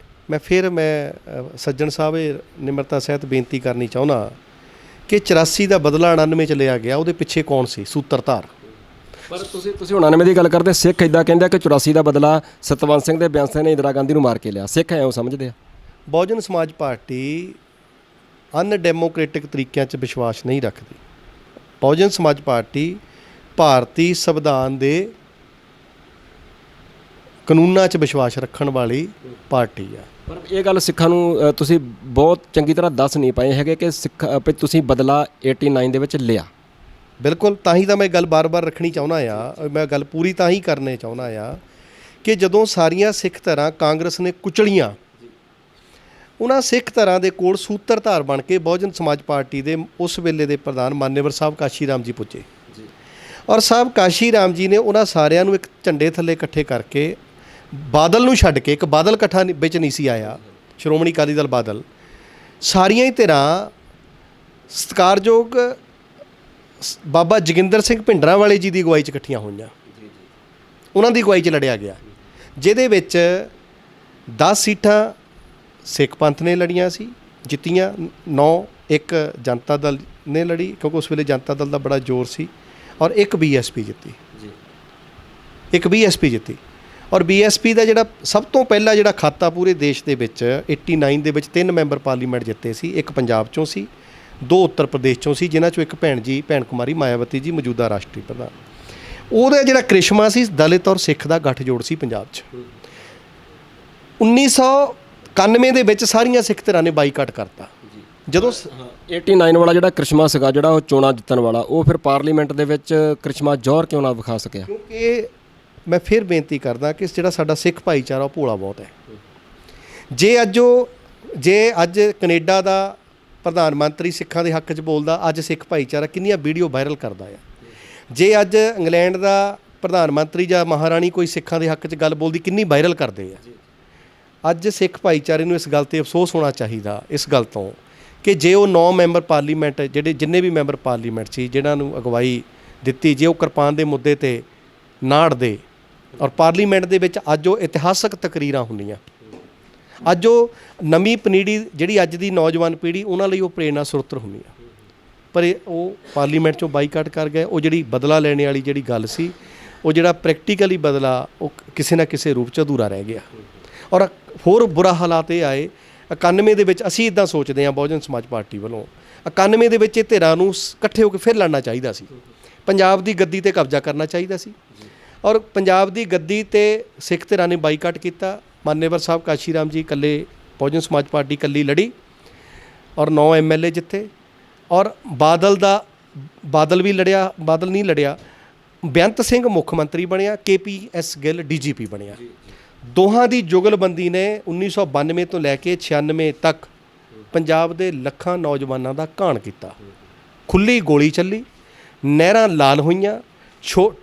ਮੈਂ ਸੱਜਣ ਸਾਹਿਬ ਨਿਮਰਤਾ ਸਹਿਤ ਬੇਨਤੀ ਕਰਨੀ ਚਾਹੁੰਦਾ ਕਿ 84 ਦਾ ਬਦਲਾ 99 ਚ ਲਿਆ ਗਿਆ, ਉਹਦੇ ਪਿੱਛੇ ਕੌਣ ਸੀ ਸੂਤਰਧਾਰ? ਪਰ ਤੁਸੀਂ 99 ਦੀ ਗੱਲ ਕਰਦੇ, ਸਿੱਖ ਇੱਦਾਂ ਕਹਿੰਦੇ ਕਿ 84 ਦਾ ਬਦਲਾ ਸਤਵੰਤ ਸਿੰਘ ਦੇ ਬਿਆੰਸੇ ਨੇ ਇੰਦਰਾ ਗਾਂਧੀ ਨੂੰ ਮਾਰ ਕੇ ਲਿਆ, ਸਿੱਖ ਐਂ ਸਮਝਦੇ ਆ। ਬਹੁਜਨ ਸਮਾਜ ਪਾਰਟੀ ਅਨਡੈਮੋਕ੍ਰੈਟਿਕ ਤਰੀਕਿਆਂ 'ਚ ਵਿਸ਼ਵਾਸ ਨਹੀਂ ਰੱਖਦੀ। ਬਹੁਜਨ ਸਮਾਜ ਪਾਰਟੀ ਭਾਰਤੀ ਸੰਵਿਧਾਨ ਦੇ ਕਾਨੂੰਨਾਂ 'ਚ ਵਿਸ਼ਵਾਸ ਰੱਖਣ ਵਾਲੀ ਪਾਰਟੀ ਆ। ਪਰ ਇਹ ਗੱਲ ਸਿੱਖਾਂ ਨੂੰ ਤੁਸੀਂ ਬਹੁਤ ਚੰਗੀ ਤਰ੍ਹਾਂ ਦੱਸ ਨਹੀਂ ਪਾਏ ਹੈਗੇ ਕਿ ਤੁਸੀਂ ਬਦਲਾ 89 ਦੇ ਵਿੱਚ ਲਿਆ। ਬਿਲਕੁਲ, ਤਾਂ ਹੀ ਤਾਂ ਮੈਂ ਗੱਲ ਬਾਰ-ਬਾਰ ਰੱਖਣੀ ਚਾਹੁੰਦਾ ਆ, ਮੈਂ ਗੱਲ ਪੂਰੀ ਤਾਂ ਹੀ ਕਰਨੇ ਚਾਹੁੰਦਾ ਆ ਕਿ ਜਦੋਂ ਸਾਰੀਆਂ ਸਿੱਖ ਧਿਰਾਂ ਕਾਂਗਰਸ ਨੇ ਕੁਚਲੀਆਂ, ਉਹਨਾਂ ਸਿੱਖ ਧਿਰਾਂ ਦੇ ਕੋਲ ਸੂਤਰਧਾਰ ਬਣ ਕੇ ਬਹੁਜਨ ਸਮਾਜ ਪਾਰਟੀ ਦੇ ਉਸ ਵੇਲੇ ਦੇ ਪ੍ਰਧਾਨ ਮਾਨਯਵਰ ਸਾਹਿਬ ਕਾਸ਼ੀ ਰਾਮ ਜੀ ਪੁੱਜੇ ਔਰ ਸਾਹਿਬ ਕਾਸ਼ੀ ਰਾਮ ਜੀ ਨੇ ਉਹਨਾਂ ਸਾਰਿਆਂ ਨੂੰ ਇੱਕ ਝੰਡੇ ਥੱਲੇ ਇਕੱਠੇ ਕਰਕੇ, ਬਾਦਲ ਨੂੰ ਛੱਡ ਕੇ, ਇੱਕ ਬਾਦਲ ਇਕੱਠਾ ਵਿੱਚ ਨਹੀਂ ਸੀ ਆਇਆ, ਸ਼੍ਰੋਮਣੀ ਅਕਾਲੀ ਦਲ ਬਾਦਲ, ਸਾਰੀਆਂ ਹੀ ਧਿਰਾਂ ਸਤਿਕਾਰਯੋਗ ਬਾਬਾ ਜੋਗਿੰਦਰ ਸਿੰਘ ਭਿੰਡਰਾਂਵਾਲੇ ਜੀ ਦੀ ਅਗਵਾਈ 'ਚ ਇਕੱਠੀਆਂ ਹੋਈਆਂ, ਉਹਨਾਂ ਦੀ ਅਗਵਾਈ 'ਚ ਲੜਿਆ ਗਿਆ, ਜਿਹਦੇ ਵਿੱਚ 10 ਸੀਟਾਂ ਸਿੱਖ ਪੰਥ ਨੇ ਲੜੀਆਂ ਸੀ, ਜਿੱਤੀਆਂ 9, ਇੱਕ ਜਨਤਾ ਦਲ ਨੇ ਲੜੀ ਕਿਉਂਕਿ ਉਸ ਵੇਲੇ ਜਨਤਾ ਦਲ ਦਾ ਬੜਾ ਜ਼ੋਰ ਸੀ, ਔਰ ਇੱਕ BSP ਜਿੱਤੀ, ਇੱਕ BSP ਜਿੱਤੀ। ਔਰ BSP ਦਾ ਜਿਹੜਾ ਸਭ ਤੋਂ ਪਹਿਲਾ ਜਿਹੜਾ ਖਾਤਾ ਪੂਰੇ ਦੇਸ਼ ਦੇ ਵਿੱਚ 89 ਦੇ ਵਿੱਚ 3 ਮੈਂਬਰ ਪਾਰਲੀਮੈਂਟ ਜਿੱਤੇ ਸੀ, ਇੱਕ ਪੰਜਾਬ 'ਚੋਂ ਸੀ, 2 ਉੱਤਰ ਪ੍ਰਦੇਸ਼ 'ਚੋਂ ਸੀ, ਜਿਨ੍ਹਾਂ 'ਚੋਂ ਇੱਕ ਭੈਣ ਕੁਮਾਰੀ ਮਾਇਆਵਤੀ ਜੀ ਮੌਜੂਦਾ ਰਾਸ਼ਟਰੀ ਪ੍ਰਧਾਨ। ਉਹਦਾ ਜਿਹੜਾ ਕ੍ਰਿਸ਼ਮਾ ਸੀ ਦਲਿਤ ਔਰ ਸਿੱਖ ਦਾ ਗੱਠਜੋੜ ਸੀ ਪੰਜਾਬ 'ਚ। 1991 ਦੇ ਵਿੱਚ ਸਾਰੀਆਂ ਸਿੱਖ ਧਿਰਾਂ ਨੇ ਬਾਈਕਾਟ ਕਰਤਾ। ਜਦੋਂ 89 ਵਾਲਾ ਜਿਹੜਾ ਕ੍ਰਿਸ਼ਮਾ ਸੀਗਾ, ਜਿਹੜਾ ਉਹ ਚੋਣਾਂ ਜਿੱਤਣ ਵਾਲਾ, ਉਹ ਫਿਰ ਪਾਰਲੀਮੈਂਟ ਦੇ ਵਿੱਚ ਕ੍ਰਿਸ਼ਮਾ ਜੌਹਰ ਕਿਉਂ ਨਾ ਵਿਖਾ ਸਕਿਆ? ਕਿਉਂਕਿ ਮੈਂ ਫਿਰ ਬੇਨਤੀ ਕਰਦਾ ਕਿ ਜਿਹੜਾ ਸਾਡਾ ਸਿੱਖ ਭਾਈਚਾਰਾ ਉਹ ਭੋਲਾ ਬਹੁਤ ਹੈ। ਜੇ ਅੱਜ ਕੈਨੇਡਾ ਦਾ ਪ੍ਰਧਾਨ ਮੰਤਰੀ ਸਿੱਖਾਂ ਦੇ ਹੱਕ 'ਚ ਬੋਲਦਾ, ਅੱਜ ਸਿੱਖ ਭਾਈਚਾਰਾ ਕਿੰਨੀਆਂ ਵੀਡੀਓ ਵਾਇਰਲ ਕਰਦਾ ਆ। ਜੇ ਅੱਜ ਇੰਗਲੈਂਡ ਦਾ ਪ੍ਰਧਾਨ ਮੰਤਰੀ ਜਾਂ ਮਹਾਰਾਣੀ ਕੋਈ ਸਿੱਖਾਂ ਦੇ ਹੱਕ 'ਚ ਗੱਲ ਬੋਲਦੀ, ਕਿੰਨੀ ਵਾਇਰਲ ਕਰਦੇ ਆ। ਅੱਜ ਸਿੱਖ ਭਾਈਚਾਰੇ ਨੂੰ ਇਸ ਗੱਲ 'ਤੇ ਅਫਸੋਸ ਹੋਣਾ ਚਾਹੀਦਾ, ਇਸ ਗੱਲ ਤੋਂ ਕਿ ਜੇ ਉਹ 9 ਮੈਂਬਰ ਪਾਰਲੀਮੈਂਟ, ਜਿੰਨੇ ਵੀ ਮੈਂਬਰ ਪਾਰਲੀਮੈਂਟ ਸੀ ਜਿਨ੍ਹਾਂ ਨੂੰ ਅਗਵਾਈ ਦਿੱਤੀ, ਜੇ ਉਹ ਕਿਰਪਾਨ ਦੇ ਮੁੱਦੇ 'ਤੇ ਨਾ ਅੜਦੇ, ਔਰ ਪਾਰਲੀਮੈਂਟ ਦੇ ਵਿੱਚ ਅੱਜ ਉਹ ਇਤਿਹਾਸਕ ਤਕਰੀਰਾਂ ਹੁੰਦੀਆਂ, ਅੱਜ ਉਹ ਨਵੀਂ ਪਨੀੜੀ ਜਿਹੜੀ ਅੱਜ ਦੀ ਨੌਜਵਾਨ ਪੀੜ੍ਹੀ, ਉਹਨਾਂ ਲਈ ਉਹ ਪ੍ਰੇਰਨਾ ਸਰੋਤਰ ਹੁੰਦੀਆਂ, ਪਰ ਉਹ ਪਾਰਲੀਮੈਂਟ 'ਚੋਂ ਬਾਈਕਾਟ ਕਰ ਗਏ। ਉਹ ਜਿਹੜੀ ਬਦਲਾ ਲੈਣੇ ਵਾਲੀ ਜਿਹੜੀ ਗੱਲ ਸੀ, ਉਹ ਜਿਹੜਾ ਪ੍ਰੈਕਟੀਕਲੀ ਬਦਲਾ, ਉਹ ਕਿਸੇ ਨਾ ਕਿਸੇ ਰੂਪ 'ਚ ਅਧੂਰਾ ਰਹਿ ਗਿਆ। ਔਰ ਹੋਰ ਬੁਰਾ ਹਾਲਾਤ ਇਹ ਆਏ 91 ਦੇ ਵਿੱਚ, ਅਸੀਂ ਇੱਦਾਂ ਸੋਚਦੇ ਹਾਂ ਬਹੁਜਨ ਸਮਾਜ ਪਾਰਟੀ ਵੱਲੋਂ, 91 ਦੇ ਵਿੱਚ ਇਹ ਧਿਰਾਂ ਨੂੰ ਇਕੱਠੇ ਹੋ ਕੇ ਫਿਰ ਲੜਨਾ ਚਾਹੀਦਾ ਸੀ, ਪੰਜਾਬ ਦੀ ਗੱਦੀ 'ਤੇ ਕਬਜ਼ਾ ਕਰਨਾ ਚਾਹੀਦਾ ਸੀ। ਔਰ ਪੰਜਾਬ ਦੀ ਗੱਦੀ 'ਤੇ ਸਿੱਖ ਧਿਰਾਂ ਨੇ ਬਾਈਕਾਟ ਕੀਤਾ। ਮਾਨਯਵਰ ਸਾਹਿਬ ਕਾਸ਼ੀ ਰਾਮ ਜੀ ਇਕੱਲੇ, ਬਹੁਜਨ ਸਮਾਜ ਪਾਰਟੀ ਇਕੱਲੀ ਲੜੀ ਔਰ 9 MLA ਜਿੱਤੇ। ਔਰ ਬਾਦਲ ਵੀ ਲੜਿਆ, ਬਾਦਲ ਨਹੀਂ ਲੜਿਆ, ਬੇਅੰਤ ਸਿੰਘ ਮੁੱਖ ਮੰਤਰੀ ਬਣਿਆ, KPS ਗਿੱਲ DGP ਬਣਿਆ। ਦੋਹਾਂ ਦੀ ਜੁਗਲਬੰਦੀ ਨੇ 1992 ਤੋਂ ਲੈ ਕੇ 96 ਤੱਕ ਪੰਜਾਬ ਦੇ ਲੱਖਾਂ ਨੌਜਵਾਨਾਂ ਦਾ ਘਾਣ ਕੀਤਾ। ਖੁੱਲ੍ਹੀ ਗੋਲੀ ਚੱਲੀ, ਨਹਿਰਾਂ ਲਾਲ ਹੋਈਆਂ,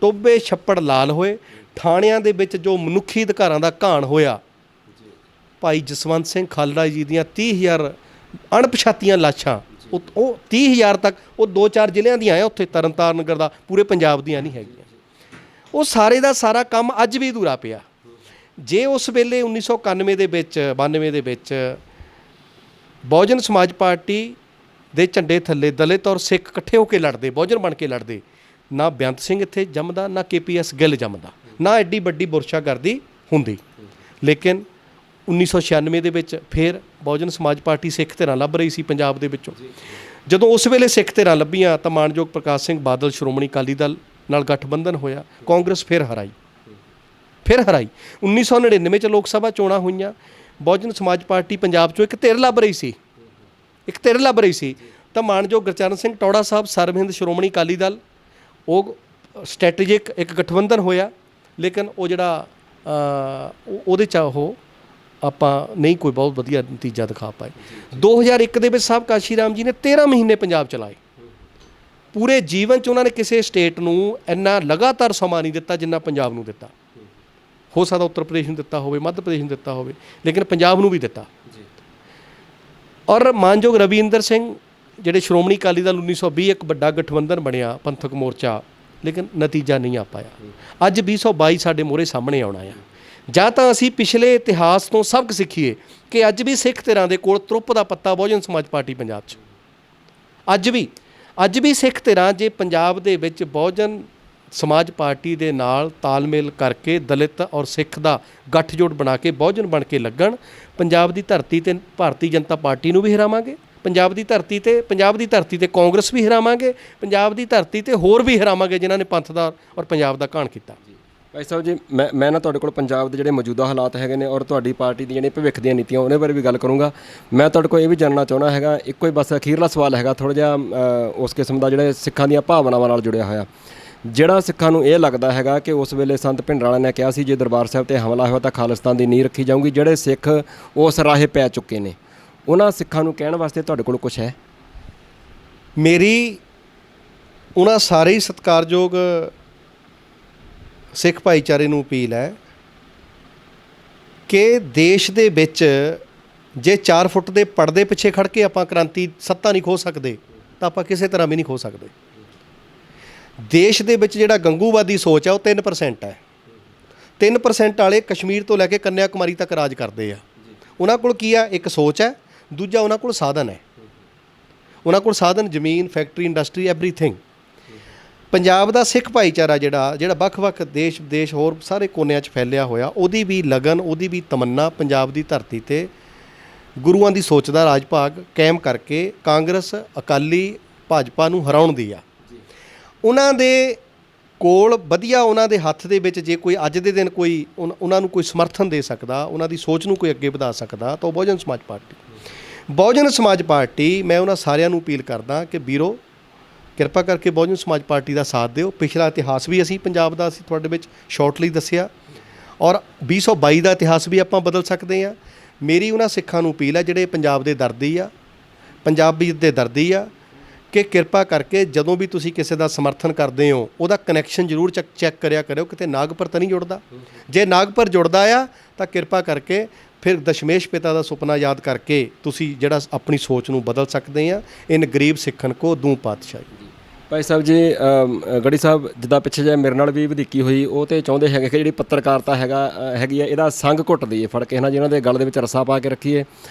ਟੋਭੇ ਛੱਪੜ ਲਾਲ ਹੋਏ, ਥਾਣਿਆਂ ਦੇ ਵਿੱਚ ਜੋ ਮਨੁੱਖੀ ਅਧਿਕਾਰਾਂ ਦਾ ਘਾਣ ਹੋਇਆ, ਭਾਈ ਜਸਵੰਤ ਸਿੰਘ ਖਾਲੜਾ ਜੀ ਦੀਆਂ 30,000 ਅਣਪਛਾਤੀਆਂ ਲਾਸ਼ਾਂ, ਉਹ 30,000 ਤੱਕ, ਉਹ 2-4 ਜ਼ਿਲ੍ਹਿਆਂ ਦੀਆਂ ਆ, ਉੱਥੇ ਤਰਨਤਾਰਨ ਨਗਰ ਦਾ, ਪੂਰੇ ਪੰਜਾਬ ਦੀਆਂ ਨਹੀਂ ਹੈਗੀਆਂ। ਉਹ ਸਾਰੇ ਦਾ ਸਾਰਾ ਕੰਮ ਅੱਜ ਵੀ ਅਧੂਰਾ ਪਿਆ। ਜੇ ਉਸ ਵੇਲੇ 1991 ਦੇ ਵਿੱਚ, 92 ਦੇ ਵਿੱਚ ਬਹੁਜਨ ਸਮਾਜ ਪਾਰਟੀ ਦੇ ਝੰਡੇ ਥੱਲੇ ਦਲਿਤ ਔਰ ਸਿੱਖ ਇਕੱਠੇ ਹੋ ਕੇ ਲੜਦੇ, ਬਹੁਜਨ ਬਣ ਕੇ ਲੜਦੇ, ਨਾ ਬੇਅੰਤ ਸਿੰਘ ਇੱਥੇ ਜੰਮਦਾ, ਨਾ KPS ਗਿੱਲ ਜੰਮਦਾ, ਨਾ ਐਡੀ ਵੱਡੀ ਬੁਰਸ਼ਾਗਰਦੀ ਹੁੰਦੀ। ਲੇਕਿਨ 1996 ਦੇ ਵਿੱਚ ਫਿਰ ਬਹੁਜਨ ਸਮਾਜ ਪਾਰਟੀ ਸਿੱਖ ਧਿਰਾਂ ਲੱਭ ਰਹੀ ਸੀ ਪੰਜਾਬ ਦੇ ਵਿੱਚੋਂ। ਜਦੋਂ ਉਸ ਵੇਲੇ ਸਿੱਖ ਧਿਰਾਂ ਲੱਭੀਆਂ ਤਾਂ ਮਾਣਯੋਗ ਪ੍ਰਕਾਸ਼ ਸਿੰਘ ਬਾਦਲ ਸ਼੍ਰੋਮਣੀ ਅਕਾਲੀ ਦਲ ਨਾਲ ਗਠਬੰਧਨ ਹੋਇਆ, ਕਾਂਗਰਸ ਫਿਰ ਹਰਾਈ। 1999 'ਚ ਲੋਕ ਸਭਾ ਚੋਣਾਂ ਹੋਈਆਂ, ਬਹੁਜਨ ਸਮਾਜ ਪਾਰਟੀ ਪੰਜਾਬ 'ਚੋਂ ਇੱਕ ਧਿਰ ਲੱਭ ਰਹੀ ਸੀ, ਤਾਂ ਮਾਣਯੋਗ ਗੁਰਚਰਨ ਸਿੰਘ ਟੌੜਾ ਸਾਹਿਬ ਸਰਬਹਿੰਦ ਸ਼੍ਰੋਮਣੀ ਅਕਾਲੀ ਦਲ, ਉਹ ਸਟ੍ਰੈਟੇਜਿਕ ਇੱਕ ਗਠਬੰਧਨ ਹੋਇਆ। ਲੇਕਿਨ ਉਹ ਜਿਹੜਾ ਉਹਦੇ 'ਚ ਉਹ ਆਪਾਂ ਨਹੀਂ ਕੋਈ ਬਹੁਤ ਵਧੀਆ ਨਤੀਜਾ ਦਿਖਾ ਪਾਏ। 2001 ਦੇ ਵਿੱਚ ਸਾਹਿਬ ਕਾਸ਼ੀ ਰਾਮ ਜੀ ਨੇ 13 ਮਹੀਨੇ ਪੰਜਾਬ ਚਲਾਏ। ਪੂਰੇ ਜੀਵਨ 'ਚ ਉਹਨਾਂ ਨੇ ਕਿਸੇ ਸਟੇਟ ਨੂੰ ਇੰਨਾ ਲਗਾਤਾਰ ਸਮਾਂ ਨਹੀਂ ਦਿੱਤਾ ਜਿੰਨਾ ਪੰਜਾਬ ਨੂੰ ਦਿੱਤਾ। ਹੋ ਸਕਦਾ ਉੱਤਰ ਪ੍ਰਦੇਸ਼ ਨੂੰ ਦਿੱਤਾ ਹੋਵੇ, ਮੱਧ ਪ੍ਰਦੇਸ਼ ਨੂੰ ਦਿੱਤਾ ਹੋਵੇ, ਲੇਕਿਨ ਪੰਜਾਬ ਨੂੰ ਵੀ ਦਿੱਤਾ। ਔਰ ਮਾਨਯੋਗ ਰਵਿੰਦਰ ਸਿੰਘ ਜਿਹੜੇ ਸ਼੍ਰੋਮਣੀ ਅਕਾਲੀ ਦਲ 1920 ਇੱਕ ਵੱਡਾ ਗਠਬੰਧਨ ਬਣਿਆ, ਪੰਥਕ ਮੋਰਚਾ, ਲੇਕਿਨ ਨਤੀਜਾ ਨਹੀਂ ਆ ਪਾਇਆ। ਅੱਜ 2022 ਸਾਡੇ ਮੂਹਰੇ ਸਾਹਮਣੇ ਆਉਣਾ ਆ। ਜਾਂ ਤਾਂ ਅਸੀਂ ਪਿਛਲੇ ਇਤਿਹਾਸ ਤੋਂ ਸਬਕ ਸਿੱਖੀਏ ਕਿ ਅੱਜ ਵੀ ਸਿੱਖ ਧਿਰਾਂ ਦੇ ਕੋਲ ਤਰੁੱਪ ਦਾ ਪੱਤਾ ਬਹੁਜਨ ਸਮਾਜ ਪਾਰਟੀ ਪੰਜਾਬ 'ਚ, ਅੱਜ ਵੀ ਸਿੱਖ ਧਿਰਾਂ ਜੇ ਪੰਜਾਬ ਦੇ ਵਿੱਚ ਬਹੁਜਨ ਸਮਾਜ ਪਾਰਟੀ ਦੇ ਨਾਲ ਤਾਲਮੇਲ ਕਰਕੇ ਦਲਿਤ ਔਰ ਸਿੱਖ ਦਾ ਗੱਠਜੋੜ ਬਣਾ ਕੇ ਬਹੁਜਨ ਬਣ ਕੇ ਲੱਗਣ, ਪੰਜਾਬ ਦੀ ਧਰਤੀ 'ਤੇ ਭਾਰਤੀ ਜਨਤਾ ਪਾਰਟੀ ਨੂੰ ਵੀ ਹਰਾਵਾਂਗੇ, ਪੰਜਾਬ ਦੀ ਧਰਤੀ ਤੇ ਕਾਂਗਰਸ ਵੀ ਹਰਾਵਾਂਗੇ, ਪੰਜਾਬ ਦੀ ਧਰਤੀ 'ਤੇ ਹੋਰ ਵੀ ਹਰਾਵਾਂਗੇ ਜਿਨ੍ਹਾਂ ਨੇ ਪੰਥ ਦਾ ਔਰ ਪੰਜਾਬ ਦਾ ਘਾਣ ਕੀਤਾ। ਭਾਈ ਸਾਹਿਬ ਜੀ, ਮੈਂ ਨਾ ਤੁਹਾਡੇ ਕੋਲ ਪੰਜਾਬ ਦੇ ਜਿਹੜੇ ਮੌਜੂਦਾ ਹਾਲਾਤ ਹੈਗੇ ਨੇ ਔਰ ਤੁਹਾਡੀ ਪਾਰਟੀ ਦੀ ਜਿਹੜੀ ਭਵਿੱਖ ਦੀਆਂ ਨੀਤੀਆਂ ਉਹਦੇ ਬਾਰੇ ਵੀ ਗੱਲ ਕਰੂੰਗਾ। ਮੈਂ ਤੁਹਾਡੇ ਕੋਲ ਇਹ ਵੀ ਜਾਣਨਾ ਚਾਹੁੰਦਾ ਹੈਗਾ, ਇੱਕੋ ਹੀ ਬਸ ਅਖੀਰਲਾ ਸਵਾਲ ਹੈਗਾ ਥੋੜ੍ਹਾ ਜਿਹਾ ਉਸ ਕਿਸਮ ਦਾ ਜਿਹੜੇ ਸਿੱਖਾਂ ਦੀਆਂ ਭਾਵਨਾਵਾਂ ਨਾਲ ਜੁੜਿਆ ਹੋਇਆ। ਜਿਹੜਾ ਸਿੱਖਾਂ ਨੂੰ ਇਹ ਲੱਗਦਾ ਹੈਗਾ ਕਿ ਉਸ ਵੇਲੇ ਸੰਤ ਭਿੰਡਰਾਂਵਾਲੇ ਨੇ ਕਿਹਾ ਸੀ ਜੇ ਦਰਬਾਰ ਸਾਹਿਬ ਤੇ ਹਮਲਾ ਹੋਇਆ ਤਾਂ ਖਾਲਿਸਤਾਨ ਦੀ ਨੀਂਹ ਰੱਖੀ ਜਾਊਗੀ, ਜਿਹੜੇ ਸਿੱਖ ਉਸ ਰਾਹੇ ਪੈ ਚੁੱਕੇ ਨੇ, ਉਹਨਾਂ ਸਿੱਖਾਂ ਨੂੰ ਕਹਿਣ ਵਾਸਤੇ ਤੁਹਾਡੇ ਕੋਲ ਕੁਝ ਹੈ? ਮੇਰੀ ਉਹਨਾਂ ਸਾਰੇ ਹੀ ਸਤਿਕਾਰਯੋਗ ਸਿੱਖ ਭਾਈਚਾਰੇ ਨੂੰ ਅਪੀਲ ਹੈ ਕਿ ਦੇਸ਼ ਦੇ ਵਿੱਚ ਜੇ 4 ਫੁੱਟ ਦੇ ਪਰਦੇ ਪਿੱਛੇ ਖੜ੍ਹ ਕੇ ਆਪਾਂ ਕ੍ਰਾਂਤੀ ਸੱਤਾ ਨਹੀਂ ਖੋ ਸਕਦੇ ਤਾਂ ਆਪਾਂ ਕਿਸੇ ਤਰ੍ਹਾਂ ਵੀ ਨਹੀਂ ਖੋ ਸਕਦੇ। ਦੇਸ਼ ਦੇ ਵਿੱਚ ਜਿਹੜਾ ਗੰਗੂਵਾਦੀ ਸੋਚ ਹੈ ਉਹ 3% ਹੈ। 3% ਵਾਲੇ ਕਸ਼ਮੀਰ ਤੋਂ ਲੈ ਕੇ ਕੰਨਿਆ ਕੁਮਾਰੀ ਤੱਕ ਰਾਜ ਕਰਦੇ ਆ। ਉਹਨਾਂ ਕੋਲ ਕੀ ਆ? ਇੱਕ ਸੋਚ ਹੈ, ਦੂਜਾ ਉਹਨਾਂ ਕੋਲ ਸਾਧਨ ਹੈ। ਉਹਨਾਂ ਕੋਲ ਸਾਧਨ ਜ਼ਮੀਨ, ਫੈਕਟਰੀ, ਇੰਡਸਟਰੀ, ਐਵਰੀਥਿੰਗ। ਪੰਜਾਬ ਦਾ ਸਿੱਖ ਭਾਈਚਾਰਾ ਜਿਹੜਾ ਵੱਖ-ਵੱਖ ਦੇਸ਼ ਵਿਦੇਸ਼ ਹੋਰ ਸਾਰੇ ਕੋਨਿਆਂ 'ਚ ਫੈਲਿਆ ਹੋਇਆ, ਉਹਦੀ ਵੀ ਲਗਨ, ਉਹਦੀ ਵੀ ਤਮੰਨਾ ਪੰਜਾਬ ਦੀ ਧਰਤੀ 'ਤੇ ਗੁਰੂਆਂ ਦੀ ਸੋਚ ਦਾ ਰਾਜ ਭਾਗ ਕਾਇਮ ਕਰਕੇ ਕਾਂਗਰਸ, ਅਕਾਲੀ, ਭਾਜਪਾ ਨੂੰ ਹਰਾਉਣ ਦੀ ਆ। ਉਹਨਾਂ ਦੇ ਕੋਲ ਵਧੀਆ, ਉਹਨਾਂ ਦੇ ਹੱਥ ਦੇ ਵਿੱਚ ਜੇ ਕੋਈ ਅੱਜ ਦੇ ਦਿਨ ਕੋਈ ਉਹਨਾਂ ਨੂੰ ਕੋਈ ਸਮਰਥਨ ਦੇ ਸਕਦਾ, ਉਹਨਾਂ ਦੀ ਸੋਚ ਨੂੰ ਕੋਈ ਅੱਗੇ ਵਧਾ ਸਕਦਾ ਤਾਂ ਉਹ ਬਹੁਜਨ ਸਮਾਜ ਪਾਰਟੀ। ਬਹੁਜਨ ਸਮਾਜ ਪਾਰਟੀ, ਮੈਂ ਉਹਨਾਂ ਸਾਰਿਆਂ ਨੂੰ ਅਪੀਲ ਕਰਦਾ ਕਿ ਵੀਰੋ ਕਿਰਪਾ ਕਰਕੇ ਬਹੁਜਨ ਸਮਾਜ ਪਾਰਟੀ ਦਾ ਸਾਥ ਦਿਓ। ਪਿਛਲਾ ਇਤਿਹਾਸ ਵੀ ਅਸੀਂ ਪੰਜਾਬ ਦਾ ਅਸੀਂ ਤੁਹਾਡੇ ਵਿੱਚ ਸ਼ਾਰਟਲੀ ਦੱਸਿਆ ਔਰ 2022 ਦਾ ਇਤਿਹਾਸ ਵੀ ਆਪਾਂ ਬਦਲ ਸਕਦੇ ਹਾਂ। ਮੇਰੀ ਉਹਨਾਂ ਸਿੱਖਾਂ ਨੂੰ ਅਪੀਲ ਹੈ ਜਿਹੜੇ ਪੰਜਾਬ ਦੇ ਦਰਦੀ ਆ, ਪੰਜਾਬੀਅਤ ਦੇ ਦਰਦੀ ਆ, ਕਿ ਕਿਰਪਾ ਕਰਕੇ ਜਦੋਂ ਵੀ ਤੁਸੀਂ ਕਿਸੇ ਦਾ ਸਮਰਥਨ ਕਰਦੇ ਹੋ ਉਹਦਾ ਕਨੈਕਸ਼ਨ ਜ਼ਰੂਰ ਚੈੱਕ ਕਰਿਆ ਕਰਿਓ, ਕਿਤੇ ਨਾਗਪੁਰ ਤਾਂ ਨਹੀਂ ਜੁੜਦਾ। ਜੇ ਨਾਗਪੁਰ ਜੁੜਦਾ ਆ ਤਾਂ ਕਿਰਪਾ ਕਰਕੇ ਫਿਰ ਦਸ਼ਮੇਸ਼ ਪਿਤਾ ਦਾ ਸੁਪਨਾ ਯਾਦ ਕਰਕੇ ਤੁਸੀਂ ਜਿਹੜਾ ਆਪਣੀ ਸੋਚ ਨੂੰ ਬਦਲ ਸਕਦੇ ਆ। ਇਨ ਗਰੀਬ ਸਿੱਖਣ ਕੋ ਦੂੰ ਪਾਤਸ਼ਾਹੀ। ਭਾਈ ਸਾਹਿਬ ਜੀ, ਗੜੀ ਸਾਹਿਬ ਜਿੱਦਾਂ ਪਿੱਛੇ ਜੇ ਮੇਰੇ ਨਾਲ ਵੀ ਵਧੀਕੀ ਹੋਈ, ਉਹ ਤੇ ਚਾਹੁੰਦੇ ਹੈਗੇ ਕਿ ਜਿਹੜੀ ਪੱਤਰਕਾਰਤਾ ਹੈਗੀ ਆ ਇਹਦਾ ਸੰਗ ਘੁੱਟ ਦਈਏ ਫੜ ਕੇ, ਹੈ ਨਾ, ਜਿਹਨਾਂ ਦੇ ਗਲ ਦੇ ਵਿੱਚ ਰੱਸਾ ਪਾ ਕੇ ਰੱਖੀਏ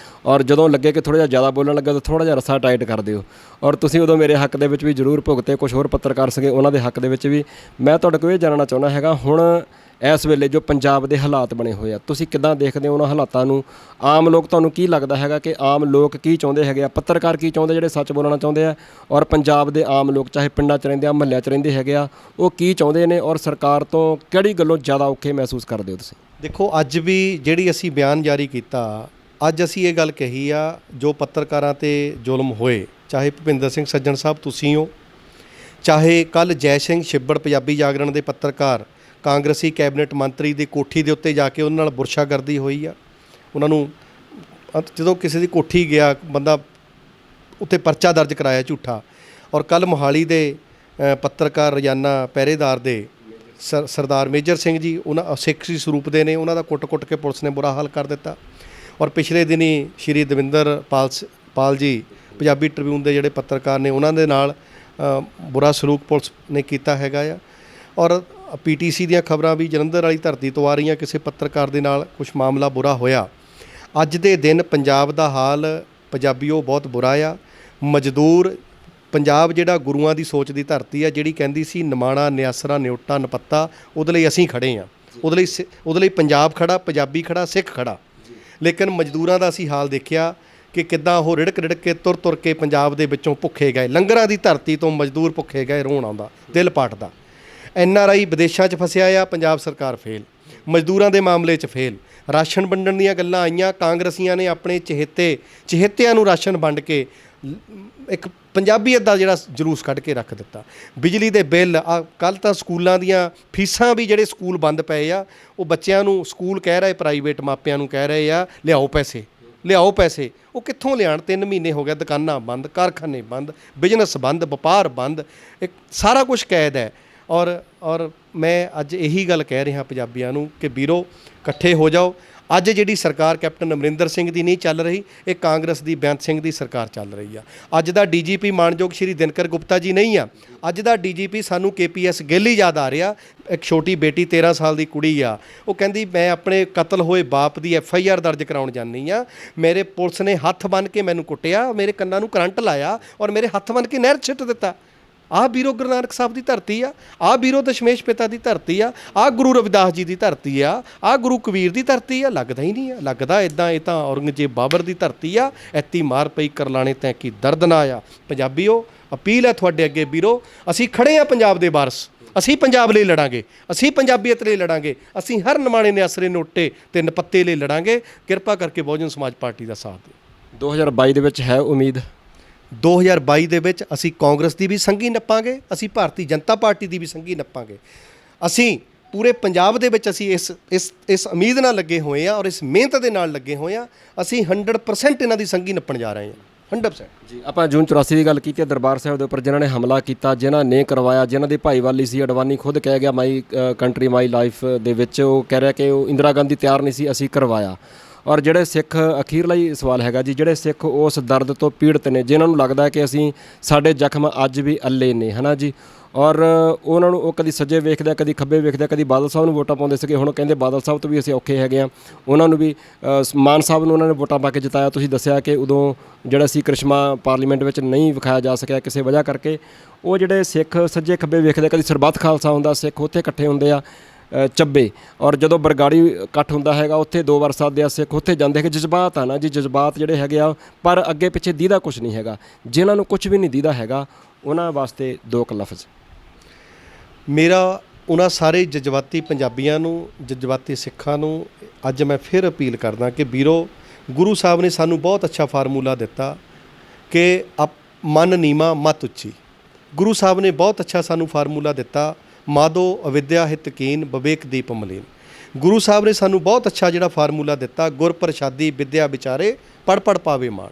ਔਰ ਜਦੋਂ ਲੱਗੇ ਕਿ ਥੋੜ੍ਹਾ ਜਿਹਾ ਜ਼ਿਆਦਾ ਬੋਲਣ ਲੱਗਾ ਤਾਂ ਥੋੜ੍ਹਾ ਜਿਹਾ ਰੱਸਾ ਟਾਈਟ ਕਰ ਦਿਓ। ਔਰ ਤੁਸੀਂ ਉਦੋਂ ਮੇਰੇ ਹੱਕ ਦੇ ਵਿੱਚ ਵੀ ਜ਼ਰੂਰ ਭੁਗਤੇ, ਕੁਝ ਹੋਰ ਪੱਤਰਕਾਰ ਸੀਗੇ ਉਹਨਾਂ ਦੇ ਹੱਕ ਦੇ ਵਿੱਚ ਵੀ। ਮੈਂ ਤੁਹਾਡੇ ਕੋਲ ਇਹ ਜਾਣਨਾ ਚਾਹੁੰਦਾ ਹੈਗਾ, ਹੁਣ ਇਸ ਵੇਲੇ ਜੋ ਪੰਜਾਬ ਦੇ ਹਾਲਾਤ ਬਣੇ ਹੋਏ ਆ, ਤੁਸੀਂ ਕਿੱਦਾਂ ਦੇਖਦੇ ਹੋ ਉਹਨਾਂ ਹਾਲਾਤਾਂ ਨੂੰ? ਆਮ ਲੋਕ, ਤੁਹਾਨੂੰ ਕੀ ਲੱਗਦਾ ਹੈਗਾ ਕਿ ਆਮ ਲੋਕ ਕੀ ਚਾਹੁੰਦੇ ਹੈਗੇ ਆ? ਪੱਤਰਕਾਰ ਕੀ ਚਾਹੁੰਦੇ ਜਿਹੜੇ ਸੱਚ ਬੋਲਣਾ ਚਾਹੁੰਦੇ ਆ? ਔਰ ਪੰਜਾਬ ਦੇ ਆਮ ਲੋਕ ਚਾਹੇ ਪਿੰਡਾਂ 'ਚ ਰਹਿੰਦੇ ਆ, ਮੁਹੱਲਿਆਂ 'ਚ ਰਹਿੰਦੇ ਹੈਗੇ ਆ, ਉਹ ਕੀ ਚਾਹੁੰਦੇ ਨੇ? ਔਰ ਸਰਕਾਰ ਤੋਂ ਕਿਹੜੀ ਗੱਲੋਂ ਜ਼ਿਆਦਾ ਔਖੇ ਮਹਿਸੂਸ ਕਰਦੇ ਹੋ ਤੁਸੀਂ? ਦੇਖੋ, ਅੱਜ ਵੀ ਜਿਹੜੀ ਅਸੀਂ ਬਿਆਨ ਜਾਰੀ ਕੀਤਾ, ਅੱਜ ਅਸੀਂ ਇਹ ਗੱਲ ਕਹੀ ਆ ਜੋ ਪੱਤਰਕਾਰਾਂ 'ਤੇ ਜ਼ੁਲਮ ਹੋਏ, ਚਾਹੇ ਭੁਪਿੰਦਰ ਸਿੰਘ ਸੱਜਣ ਸਾਹਿਬ ਤੁਸੀਂ ਹੋ, ਚਾਹੇ ਕੱਲ੍ਹ ਜੈ ਸਿੰਘ ਛਿੱਬੜ ਪੰਜਾਬੀ ਜਾਗਰਣ ਦੇ ਪੱਤਰਕਾਰ ਕਾਂਗਰਸੀ ਕੈਬਨਿਟ ਮੰਤਰੀ ਦੀ ਕੋਠੀ ਦੇ ਉੱਤੇ ਜਾ ਕੇ ਉਹਨਾਂ ਨਾਲ ਬੁਰਸ਼ਾਗਰਦੀ ਹੋਈ ਆ। ਉਹਨਾਂ ਨੂੰ ਜਦੋਂ ਕਿਸੇ ਦੀ ਕੋਠੀ ਗਿਆ ਬੰਦਾ, ਉੱਤੇ ਪਰਚਾ ਦਰਜ ਕਰਾਇਆ ਝੂਠਾ। ਔਰ ਕੱਲ੍ਹ ਮੋਹਾਲੀ ਦੇ ਪੱਤਰਕਾਰ ਰੋਜ਼ਾਨਾ ਪਹਿਰੇਦਾਰ ਦੇ ਸਰਦਾਰ ਮੇਜਰ ਸਿੰਘ ਜੀ, ਉਹਨਾਂ ਸਿੱਖੀ ਸਰੂਪ ਦੇ ਨੇ, ਉਹਨਾਂ ਦਾ ਕੁੱਟ-ਕੁੱਟ ਕੇ ਪੁਲਿਸ ਨੇ ਬੁਰਾ ਹਾਲ ਕਰ ਦਿੱਤਾ। ਔਰ ਪਿਛਲੇ ਦਿਨੀ ਸ਼੍ਰੀ ਦਵਿੰਦਰ ਪਾਲ ਜੀ ਪੰਜਾਬੀ ਟ੍ਰਿਬਿਊਨ ਦੇ ਜਿਹੜੇ ਪੱਤਰਕਾਰ ਨੇ, ਉਹਨਾਂ ਦੇ ਨਾਲ ਬੁਰਾ ਸਲੂਕ ਪੁਲਿਸ ਨੇ ਕੀਤਾ ਹੈਗਾ ਆ। ਔਰ PTC ਦੀਆਂ ਖਬਰਾਂ ਵੀ ਜਲੰਧਰ ਵਾਲੀ ਧਰਤੀ ਤੋਂ ਆ ਰਹੀਆਂ, ਕਿਸੇ ਪੱਤਰਕਾਰ ਦੇ ਨਾਲ ਕੁਛ ਮਾਮਲਾ ਬੁਰਾ ਹੋਇਆ। ਅੱਜ ਦੇ ਦਿਨ ਪੰਜਾਬ ਦਾ ਹਾਲ ਪੰਜਾਬੀਓ ਬਹੁਤ ਬੁਰਾ ਆ। ਮਜ਼ਦੂਰ ਪੰਜਾਬ ਜਿਹੜਾ ਗੁਰੂਆਂ ਦੀ ਸੋਚ ਦੀ ਧਰਤੀ ਆ, ਜਿਹੜੀ ਕਹਿੰਦੀ ਸੀ ਨਿਮਾਣਾ, ਨਿਆਸਰਾ, ਨਿਉਟਾ, ਨਪੱਤਾ, ਉਹਦੇ ਲਈ ਅਸੀਂ ਖੜ੍ਹੇ ਹਾਂ, ਉਹਦੇ ਲਈ ਪੰਜਾਬ ਖੜ੍ਹਾ, ਪੰਜਾਬੀ ਖੜ੍ਹਾ, ਸਿੱਖ ਖੜ੍ਹਾ। ਲੇਕਿਨ ਮਜ਼ਦੂਰਾਂ ਦਾ ਅਸੀਂ ਹਾਲ ਦੇਖਿਆ ਕਿ ਕਿੱਦਾਂ ਉਹ ਰਿੜਕ ਕੇ ਤੁਰ ਕੇ ਪੰਜਾਬ ਦੇ ਵਿੱਚੋਂ ਭੁੱਖੇ ਗਏ। ਲੰਗਰਾਂ ਦੀ ਧਰਤੀ ਤੋਂ ਮਜ਼ਦੂਰ ਭੁੱਖੇ ਗਏ, ਰੋਣ ਆਉਂਦਾ, ਦਿਲ ਪਾਟਦਾ। NRI ਵਿਦੇਸ਼ਾਂ 'ਚ ਫਸਿਆ ਆ, ਪੰਜਾਬ ਸਰਕਾਰ ਫੇਲ, ਮਜ਼ਦੂਰਾਂ ਦੇ ਮਾਮਲੇ 'ਚ ਫੇਲ। ਰਾਸ਼ਨ ਵੰਡਣ ਦੀਆਂ ਗੱਲਾਂ ਆਈਆਂ, ਕਾਂਗਰਸੀਆਂ ਨੇ ਆਪਣੇ ਚਹੇਤਿਆਂ ਨੂੰ ਰਾਸ਼ਨ ਵੰਡ ਕੇ ਇੱਕ ਪੰਜਾਬੀਅਤ ਦਾ ਜਿਹੜਾ ਜਲੂਸ ਕੱਢ ਕੇ ਰੱਖ ਦਿੱਤਾ। ਬਿਜਲੀ ਦੇ ਬਿੱਲ, ਕੱਲ੍ਹ ਤਾਂ ਸਕੂਲਾਂ ਦੀਆਂ ਫੀਸਾਂ ਵੀ, ਜਿਹੜੇ ਸਕੂਲ ਬੰਦ ਪਏ ਆ, ਉਹ ਬੱਚਿਆਂ ਨੂੰ ਸਕੂਲ ਕਹਿ ਰਹੇ, ਪ੍ਰਾਈਵੇਟ ਮਾਪਿਆਂ ਨੂੰ ਕਹਿ ਰਹੇ ਆ ਲਿਆਓ ਪੈਸੇ। ਉਹ ਕਿੱਥੋਂ ਲਿਆਉਣ? 3 ਮਹੀਨੇ ਹੋ ਗਿਆ, ਦੁਕਾਨਾਂ ਬੰਦ, ਕਾਰਖਾਨੇ ਬੰਦ, ਬਿਜ਼ਨਸ ਬੰਦ, ਵਪਾਰ ਬੰਦ, ਇੱਕ ਸਾਰਾ ਕੁਝ ਕੈਦ ਹੈ। ਔਰ ਮੈਂ ਅੱਜ ਇਹੀ ਗੱਲ ਕਹਿ ਰਿਹਾ ਪੰਜਾਬੀਆਂ ਨੂੰ ਕਿ ਵੀਰੋ ਇਕੱਠੇ ਹੋ ਜਾਓ। ਅੱਜ ਜਿਹੜੀ ਸਰਕਾਰ ਕੈਪਟਨ ਅਮਰਿੰਦਰ ਸਿੰਘ ਦੀ ਨਹੀਂ ਚੱਲ ਰਹੀ, ਇਹ ਕਾਂਗਰਸ ਦੀ ਬੇਅੰਤ ਸਿੰਘ ਦੀ ਸਰਕਾਰ ਚੱਲ ਰਹੀ ਆ। ਅੱਜ ਦਾ DGP ਮਾਨਯੋਗ ਸ਼੍ਰੀ ਦਿਨਕਰ ਗੁਪਤਾ ਜੀ ਨਹੀਂ ਆ, ਅੱਜ ਦਾ DGP ਸਾਨੂੰ KPS ਗਿੱਲ ਹੀ ਯਾਦ ਆ ਰਿਹਾ। ਇੱਕ ਛੋਟੀ ਬੇਟੀ 13 ਸਾਲ ਦੀ ਕੁੜੀ ਆ, ਉਹ ਕਹਿੰਦੀ ਮੈਂ ਆਪਣੇ ਕਤਲ ਹੋਏ ਬਾਪ ਦੀ FIR ਦਰਜ ਕਰਾਉਣ ਜਾਂਦੀ ਆ, ਮੇਰੇ ਪੁਲਿਸ ਨੇ ਹੱਥ ਬੰਨ੍ਹ ਕੇ ਮੈਨੂੰ ਕੁੱਟਿਆ, ਮੇਰੇ ਕੰਨਾਂ ਨੂੰ ਕਰੰਟ ਲਾਇਆ ਔਰ ਮੇਰੇ ਹੱਥ ਬੰਨ੍ਹ ਕੇ ਨਹਿਰ 'ਚ ਸਿੱਟ ਦਿੱਤਾ। ਆਹ ਵੀਰੋ ਗੁਰੂ ਨਾਨਕ ਸਾਹਿਬ ਦੀ ਧਰਤੀ ਆ, ਆਹ ਵੀਰੋ ਦਸ਼ਮੇਸ਼ ਪਿਤਾ ਦੀ ਧਰਤੀ ਆ, ਆਹ ਗੁਰੂ ਰਵਿਦਾਸ ਜੀ ਦੀ ਧਰਤੀ ਆ, ਆਹ ਗੁਰੂ ਕਬੀਰ ਦੀ ਧਰਤੀ ਆ। ਲੱਗਦਾ ਹੀ ਨਹੀਂ ਆ, ਲੱਗਦਾ ਇੱਦਾਂ ਇਹ ਤਾਂ ਔਰੰਗਜ਼ੇਬ ਬਾਬਰ ਦੀ ਧਰਤੀ ਆ। ਐਤੀ ਮਾਰ ਪਈ ਕਰਲਾਣੇ ਤੈਂ ਕੀ ਦਰਦ ਨਾ ਆ। ਪੰਜਾਬੀਓ, ਅਪੀਲ ਹੈ ਤੁਹਾਡੇ ਅੱਗੇ ਵੀਰੋ, ਅਸੀਂ ਖੜ੍ਹੇ ਆ ਪੰਜਾਬ ਦੇ ਵਾਰਸ, ਅਸੀਂ ਪੰਜਾਬ ਲਈ ਲੜਾਂਗੇ, ਅਸੀਂ ਪੰਜਾਬੀਅਤ ਲਈ ਲੜਾਂਗੇ, ਅਸੀਂ ਹਰ ਨਿਮਾਣੇ ਨਿਆਸਰੇ ਨੋਟੇ ਤੇ ਨਪੱਤੇ ਲਈ ਲੜਾਂਗੇ। ਕਿਰਪਾ ਕਰਕੇ ਬਹੁਜਨ ਸਮਾਜ ਪਾਰਟੀ ਦਾ ਸਾਥ ਦਿਓ। 2022 ਦੇ ਵਿੱਚ ਹੈ ਉਮੀਦ? 2022 ਦੇ ਵਿੱਚ ਅਸੀਂ ਕਾਂਗਰਸ ਦੀ ਵੀ ਸੰਗੀ ਨੱਪਾਂਗੇ, ਅਸੀਂ ਭਾਰਤੀ ਜਨਤਾ ਪਾਰਟੀ ਦੀ ਵੀ ਸੰਗੀ ਨੱਪਾਂਗੇ। ਅਸੀਂ ਪੂਰੇ ਪੰਜਾਬ ਦੇ ਵਿੱਚ ਅਸੀਂ ਇਸ ਉਮੀਦ ਨਾਲ ਲੱਗੇ ਹੋਏ ਆ ਔਰ ਇਸ ਮਿਹਨਤ ਦੇ ਨਾਲ ਲੱਗੇ ਹੋਏ ਆ। ਅਸੀਂ 100% ਇਹਨਾਂ ਦੀ ਸੰਗੀ ਨੱਪਣ ਜਾ ਰਹੇ ਹਾਂ, 100%। ਜੀ, ਆਪਾਂ ਜੂਨ 84 ਦੀ ਗੱਲ ਕੀਤੀ ਹੈ, ਦਰਬਾਰ ਸਾਹਿਬ ਦੇ ਉੱਪਰ ਜਿਨ੍ਹਾਂ ਨੇ ਹਮਲਾ ਕੀਤਾ, ਜਿਨ੍ਹਾਂ ਨੇ ਕਰਵਾਇਆ, ਜਿਨ੍ਹਾਂ ਦੀ ਭਾਈਵਾਲੀ ਸੀ। ਅਡਵਾਨੀ ਖੁਦ ਕਹਿ ਗਿਆ ਮਾਈ ਕੰਟਰੀ ਮਾਈ ਲਾਈਫ ਦੇ ਵਿੱਚ, ਉਹ ਕਹਿ ਰਿਹਾ ਕਿ ਉਹ ਇੰਦਰਾ ਗਾਂਧੀ ਤਿਆਰ ਨਹੀਂ ਸੀ, ਅਸੀਂ ਕਰਵਾਇਆ। ਔਰ ਜਿਹੜੇ ਸਿੱਖ, ਅਖੀਰਲਾ ਹੀ ਸਵਾਲ ਹੈਗਾ ਜੀ, ਜਿਹੜੇ ਸਿੱਖ ਉਸ ਦਰਦ ਤੋਂ ਪੀੜਤ ਨੇ, ਜਿਨ੍ਹਾਂ ਨੂੰ ਲੱਗਦਾ ਕਿ ਅਸੀਂ ਸਾਡੇ ਜ਼ਖਮ ਅੱਜ ਵੀ ਅੱਲੇ ਨੇ, ਹੈ ਨਾ ਜੀ। ਔਰ ਉਹਨਾਂ ਨੂੰ ਉਹ ਕਦੀ ਸੱਜੇ ਵੇਖਦਾ, ਕਦੀ ਖੱਬੇ ਵੇਖਦਾ, ਕਦੀ ਬਾਦਲ ਸਾਹਿਬ ਨੂੰ ਵੋਟਾਂ ਪਾਉਂਦੇ ਸੀਗੇ, ਹੁਣ ਕਹਿੰਦੇ ਬਾਦਲ ਸਾਹਿਬ ਤੋਂ ਵੀ ਅਸੀਂ ਔਖੇ ਹੈਗੇ ਆ। ਉਹਨਾਂ ਨੂੰ ਵੀ ਮਾਨ ਸਾਹਿਬ ਨੂੰ ਉਹਨਾਂ ਨੇ ਵੋਟਾਂ ਪਾ ਕੇ ਜਿਤਾਇਆ। ਤੁਸੀਂ ਦੱਸਿਆ ਕਿ ਉਦੋਂ ਜਿਹੜਾ ਸੀ ਕ੍ਰਿਸ਼ਮਾ ਪਾਰਲੀਮੈਂਟ ਵਿੱਚ ਨਹੀਂ ਵਿਖਾਇਆ ਜਾ ਸਕਿਆ ਕਿਸੇ ਵਜ੍ਹਾ ਕਰਕੇ। ਉਹ ਜਿਹੜੇ ਸਿੱਖ ਸੱਜੇ ਖੱਬੇ ਵੇਖਦੇ, ਕਦੀ ਸਰਬੱਤ ਖਾਲਸਾ ਹੁੰਦਾ, ਸਿੱਖ ਉੱਥੇ ਇਕੱਠੇ ਹੁੰਦੇ ਆ ਚੱਬੇ, ਔਰ ਜਦੋਂ ਬਰਗਾੜੀ ਇਕੱਠ ਹੁੰਦਾ ਹੈਗਾ ਉੱਥੇ 2 ਵਾਰ ਸਾਧਦੇ ਆ ਸਿੱਖ, ਉੱਥੇ ਜਾਂਦੇ ਹੈਗੇ। ਜਜ਼ਬਾਤ ਆ ਨਾ ਜੀ, ਜਜ਼ਬਾਤ ਜਿਹੜੇ ਹੈਗੇ ਆ, ਪਰ ਅੱਗੇ ਪਿੱਛੇ ਦੀਦਾ ਕੁਝ ਨਹੀਂ ਹੈਗਾ। ਜਿਨ੍ਹਾਂ ਨੂੰ ਕੁਝ ਵੀ ਨਹੀਂ ਦੀਦਾ ਹੈਗਾ, ਉਹਨਾਂ ਵਾਸਤੇ 2 ਲਫ਼ਜ਼। ਮੇਰਾ ਉਹਨਾਂ ਸਾਰੇ ਜਜ਼ਬਾਤੀ ਪੰਜਾਬੀਆਂ ਨੂੰ, ਜਜ਼ਬਾਤੀ ਸਿੱਖਾਂ ਨੂੰ ਅੱਜ ਮੈਂ ਫਿਰ ਅਪੀਲ ਕਰਦਾ ਕਿ ਵੀਰੋ, ਗੁਰੂ ਸਾਹਿਬ ਨੇ ਸਾਨੂੰ ਬਹੁਤ ਅੱਛਾ ਫਾਰਮੂਲਾ ਦਿੱਤਾ ਕਿ ਮਨ ਨੀਵਾਂ ਮਤ ਉੱਚੀ। ਗੁਰੂ ਸਾਹਿਬ ਨੇ ਬਹੁਤ ਅੱਛਾ ਸਾਨੂੰ ਫਾਰਮੂਲਾ ਦਿੱਤਾ, ਮਾਧੋ ਅਵਿਦਿਆ ਹਿਤ ਕੀਨ ਵਿਵੇਕ ਦੀਪ ਮਲੀਨ। ਗੁਰੂ ਸਾਹਿਬ ਨੇ ਸਾਨੂੰ ਬਹੁਤ ਅੱਛਾ ਜਿਹੜਾ ਫਾਰਮੂਲਾ ਦਿੱਤਾ, ਗੁਰ ਪ੍ਰਸ਼ਾਦੀ ਵਿਦਿਆ ਵਿਚਾਰੇ ਪੜ੍ਹ ਪੜ੍ਹ ਪਾਵੇ ਮਾਣ।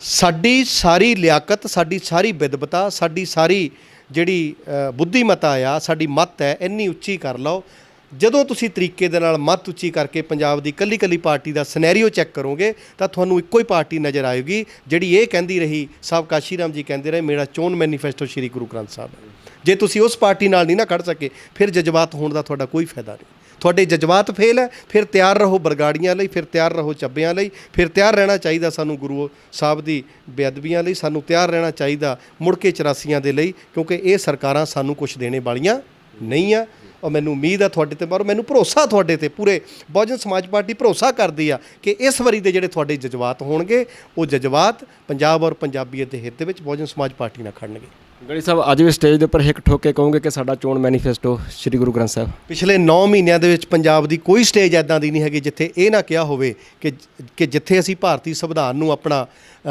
ਸਾਡੀ ਸਾਰੀ ਲਿਆਕਤ, ਸਾਡੀ ਸਾਰੀ ਵਿਦਵਤਾ, ਸਾਡੀ ਸਾਰੀ ਜਿਹੜੀ ਬੁੱਧੀਮਤਾ ਆ, ਸਾਡੀ ਮੱਤ ਹੈ, ਇੰਨੀ ਉੱਚੀ ਕਰ ਲਓ। ਜਦੋਂ ਤੁਸੀਂ ਤਰੀਕੇ ਦੇ ਨਾਲ ਮੱਤ ਉੱਚੀ ਕਰਕੇ ਪੰਜਾਬ ਦੀ ਕੱਲੀ ਕੱਲੀ ਪਾਰਟੀ ਦਾ ਸਿਨੈਰੀਓ ਚੈੱਕ ਕਰੋਗੇ ਤਾਂ ਤੁਹਾਨੂੰ ਇੱਕੋ ਹੀ ਪਾਰਟੀ ਨਜ਼ਰ ਆਏਗੀ ਜਿਹੜੀ ਇਹ ਕਹਿੰਦੀ ਰਹੀ, ਸਾਹਿਬ ਕਾਸ਼ੀ ਰਾਮ ਜੀ ਕਹਿੰਦੇ ਰਹੇ, ਮੇਰਾ ਚੋਣ ਮੈਨੀਫੈਸਟੋ ਸ਼੍ਰੀ ਗੁਰੂ ਗ੍ਰੰਥ ਸਾਹਿਬ ਹੈ। ਜੇ ਤੁਸੀਂ ਉਸ ਪਾਰਟੀ ਨਾਲ ਨਹੀਂ ਨਾ ਖੜ ਸਕੇ, ਫਿਰ ਜਜ਼ਬਾਤ ਹੋਣ ਦਾ ਤੁਹਾਡਾ ਕੋਈ ਫਾਇਦਾ ਨਹੀਂ। ਤੁਹਾਡੇ ਜਜ਼ਬਾਤ ਫੇਲ ਹੈ, ਫਿਰ ਤਿਆਰ ਰਹੋ ਬਰਗਾੜੀਆਂ ਲਈ, ਫਿਰ ਤਿਆਰ ਰਹੋ ਚੱਬਿਆਂ ਲਈ, ਫਿਰ ਤਿਆਰ ਰਹਿਣਾ ਚਾਹੀਦਾ ਸਾਨੂੰ ਗੁਰੂ ਸਾਹਿਬ ਦੀ ਬੇਅਦਬੀਆਂ ਲਈ, ਸਾਨੂੰ ਤਿਆਰ ਰਹਿਣਾ ਚਾਹੀਦਾ ਮੁੜ ਕੇ 84 ਦੇ ਲਈ, ਕਿਉਂਕਿ ਇਹ ਸਰਕਾਰਾਂ ਸਾਨੂੰ ਕੁਝ ਦੇਣੇ ਵਾਲੀਆਂ ਨਹੀਂ ਆ। ਔਰ ਮੈਨੂੰ ਉਮੀਦ ਆ ਤੁਹਾਡੇ ਤੇ, ਪਰ ਮੈਨੂੰ ਭਰੋਸਾ ਤੁਹਾਡੇ ਤੇ, ਪੂਰੇ ਬਹੁਜਨ ਸਮਾਜ ਪਾਰਟੀ ਭਰੋਸਾ ਕਰਦੀ ਆ ਕਿ ਇਸ ਵਾਰੀ ਦੇ ਜਿਹੜੇ ਤੁਹਾਡੇ ਜਜ਼ਬਾਤ ਹੋਣਗੇ, ਉਹ ਜਜ਼ਬਾਤ ਪੰਜਾਬ ਔਰ ਪੰਜਾਬੀਅਤ ਦੇ ਹਿੱਤ ਦੇ ਵਿੱਚ ਬਹੁਜਨ ਸਮਾਜ ਪਾਰਟੀ ਨਾਲ ਖੜਨਗੇ। ਗੜੀ ਸਾਹਿਬ, ਅੱਜ ਵੀ ਸਟੇਜ ਦੇ ਉੱਪਰ ਹਿੱਕ ਠੋਕ ਕੇ ਕਹੋਗੇ ਕਿ ਸਾਡਾ ਚੋਣ ਮੈਨੀਫੈਸਟੋ ਸ਼੍ਰੀ ਗੁਰੂ ਗ੍ਰੰਥ ਸਾਹਿਬ? ਪਿਛਲੇ 9 ਮਹੀਨਿਆਂ ਦੇ ਵਿੱਚ ਪੰਜਾਬ ਦੀ ਕੋਈ ਸਟੇਜ ਇੱਦਾਂ ਦੀ ਨਹੀਂ ਹੈਗੀ ਜਿੱਥੇ ਇਹ ਨਾ ਕਿਹਾ ਹੋਵੇ ਕਿ ਜਿੱਥੇ ਅਸੀਂ ਭਾਰਤੀ ਸੰਵਿਧਾਨ ਨੂੰ ਆਪਣਾ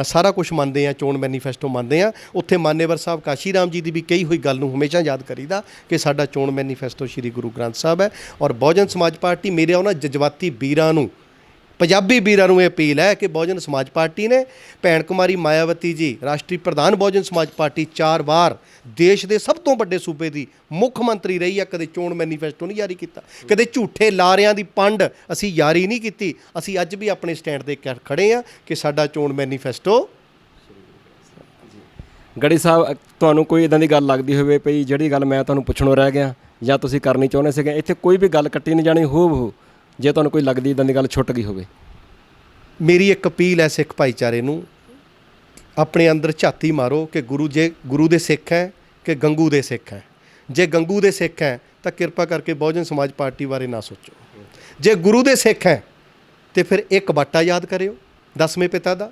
ਸਾਰਾ ਕੁਝ ਮੰਨਦੇ ਹਾਂ, ਚੋਣ ਮੈਨੀਫੈਸਟੋ ਮੰਨਦੇ ਹਾਂ, ਉੱਥੇ ਮਾਨੇਵਰ ਸਾਹਿਬ ਕਾਸ਼ੀ ਰਾਮ ਜੀ ਦੀ ਵੀ ਕਹੀ ਹੋਈ ਗੱਲ ਨੂੰ ਹਮੇਸ਼ਾ ਯਾਦ ਕਰੀਦਾ ਕਿ ਸਾਡਾ ਚੋਣ ਮੈਨੀਫੈਸਟੋ ਸ਼੍ਰੀ ਗੁਰੂ ਗ੍ਰੰਥ ਸਾਹਿਬ ਹੈ। ਔਰ ਬਹੁਜਨ ਸਮਾਜ ਪਾਰਟੀ, ਮੇਰੇ ਉਹਨਾਂ ਜਜ਼ਬਾਤੀ ਵੀਰਾਂ ਨੂੰ, ਪੰਜਾਬੀ ਵੀਰਾਂ ਨੂੰ ਇਹ ਅਪੀਲ ਹੈ ਕਿ ਬਹੁਜਨ ਸਮਾਜ ਪਾਰਟੀ ਨੇ, ਭੈਣ ਕੁਮਾਰੀ ਮਾਇਆਵਤੀ ਜੀ ਰਾਸ਼ਟਰੀ ਪ੍ਰਧਾਨ ਬਹੁਜਨ ਸਮਾਜ ਪਾਰਟੀ, 4 ਵਾਰ ਦੇਸ਼ ਦੇ ਸਭ ਤੋਂ ਵੱਡੇ ਸੂਬੇ ਦੀ ਮੁੱਖ ਮੰਤਰੀ ਰਹੀ ਆ, ਕਦੇ ਚੋਣ ਮੈਨੀਫੈਸਟੋ ਨਹੀਂ ਜਾਰੀ ਕੀਤਾ, ਕਦੇ ਝੂਠੇ ਲਾਰਿਆਂ ਦੀ ਪੰਡ ਅਸੀਂ ਜਾਰੀ ਨਹੀਂ ਕੀਤੀ। ਅਸੀਂ ਅੱਜ ਵੀ ਆਪਣੇ ਸਟੈਂਡ ਤੇ ਖੜੇ ਆ ਕਿ ਸਾਡਾ ਚੋਣ ਮੈਨੀਫੈਸਟੋ। ਗੜੀ ਸਾਹਿਬ, ਤੁਹਾਨੂੰ ਕੋਈ ਇਦਾਂ ਦੀ ਗੱਲ ਲੱਗਦੀ ਹੋਵੇ ਪਈ ਜਿਹੜੀ ਗੱਲ ਮੈਂ ਤੁਹਾਨੂੰ ਪੁੱਛਣੋਂ ਰਹਿ ਗਿਆ ਜਾਂ ਤੁਸੀਂ ਕਰਨੀ ਚਾਹੁੰਦੇ ਸੀਗੇ, ਇੱਥੇ ਕੋਈ ਵੀ ਗੱਲ ਕੱਟੀ ਨਹੀਂ ਜਾਣੀ ਹੂ, ਜੇ ਤੁਹਾਨੂੰ ਕੋਈ ਲੱਗਦੀ ਇਦਾਂ ਦੀ ਗੱਲ ਛੁੱਟ ਗਈ ਹੋਵੇ? ਮੇਰੀ ਇੱਕ ਅਪੀਲ ਹੈ ਸਿੱਖ ਭਾਈਚਾਰੇ ਨੂੰ, ਆਪਣੇ ਅੰਦਰ ਝਾਤੀ ਮਾਰੋ ਕਿ ਜੇ ਗੁਰੂ ਦੇ ਸਿੱਖ ਹੈ ਕਿ ਗੰਗੂ ਦੇ ਸਿੱਖ ਹੈ। ਜੇ ਗੰਗੂ ਦੇ ਸਿੱਖ ਹੈ ਤਾਂ ਕਿਰਪਾ ਕਰਕੇ ਬਹੁਜਨ ਸਮਾਜ ਪਾਰਟੀ ਬਾਰੇ ਨਾ ਸੋਚੋ। ਜੇ ਗੁਰੂ ਦੇ ਸਿੱਖ ਹੈ ਤੇ ਫਿਰ ਇੱਕ ਬਾਟਾ ਯਾਦ ਕਰਿਓ 10ਵੇਂ ਪਿਤਾ ਦਾ,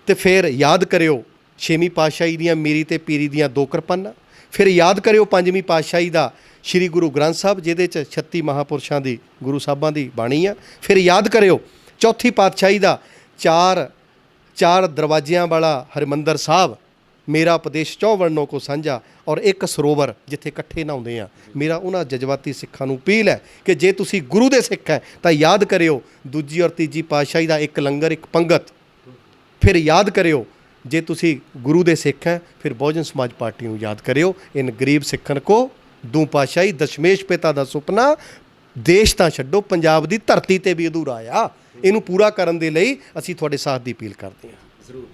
ਤੇ ਫਿਰ ਯਾਦ ਕਰਿਓ 6ਵੀਂ ਪਾਤਸ਼ਾਹੀ ਦੀਆਂ ਮੀਰੀ ਤੇ ਪੀਰੀ ਦੀਆਂ 2 ਕਿਰਪਾਨਾਂ, ਫਿਰ ਯਾਦ ਕਰਿਓ 5ਵੀਂ ਪਾਤਸ਼ਾਹੀ ਦਾ ਸ਼੍ਰੀ ਗੁਰੂ ਗ੍ਰੰਥ ਸਾਹਿਬ ਜਿਹਦੇ 'ਚ 36 ਮਹਾਂਪੁਰਸ਼ਾਂ ਦੀ ਗੁਰੂ ਸਾਹਿਬਾਂ ਦੀ ਬਾਣੀ ਆ, ਫਿਰ ਯਾਦ ਕਰਿਓ 4ਥੀ ਪਾਤਸ਼ਾਹੀ ਦਾ 4 ਦਰਵਾਜ਼ਿਆਂ ਵਾਲਾ ਹਰਿਮੰਦਰ ਸਾਹਿਬ, ਮੇਰਾ ਉਪਦੇਸ਼ 4 ਵਰਨੋਂ ਕੋ ਸਾਂਝਾ, ਔਰ ਇੱਕ ਸਰੋਵਰ ਜਿੱਥੇ ਇਕੱਠੇ ਨਹਾਉਂਦੇ ਆ। ਮੇਰਾ ਉਹਨਾਂ ਜਜ਼ਬਾਤੀ ਸਿੱਖਾਂ ਨੂੰ ਅਪੀਲ ਹੈ ਕਿ ਜੇ ਤੁਸੀਂ ਗੁਰੂ ਦੇ ਸਿੱਖ ਹੈ ਤਾਂ ਯਾਦ ਕਰਿਓ 2ਜੀ ਔਰ 3ਜੀ ਪਾਤਸ਼ਾਹੀ ਦਾ 1 ਲੰਗਰ 1 ਪੰਗਤ, ਫਿਰ ਯਾਦ ਕਰਿਓ ਜੇ ਤੁਸੀਂ ਗੁਰੂ ਦੇ ਸਿੱਖ ਹੈ ਫਿਰ ਬਹੁਜਨ ਸਮਾਜ ਪਾਰਟੀ ਨੂੰ ਯਾਦ ਕਰਿਓ। ਇਨ ਗਰੀਬ ਸਿੱਖਣ ਕੋ 2 ਪਾਤਸ਼ਾਹੀ ਦਸ਼ਮੇਸ਼ ਪਿਤਾ ਦਾ ਸੁਪਨਾ, ਦੇਸ਼ ਤਾਂ ਛੱਡੋ ਪੰਜਾਬ ਦੀ ਧਰਤੀ ਤੇ ਵੀ ਅਧੂਰਾ ਆ। ਇਹਨੂੰ ਪੂਰਾ ਕਰਨ ਦੇ ਲਈ ਅਸੀਂ ਤੁਹਾਡੇ ਸਾਥ ਦੀ ਅਪੀਲ ਕਰਦੇ ਹਾਂ। ਜ਼ਰੂਰ।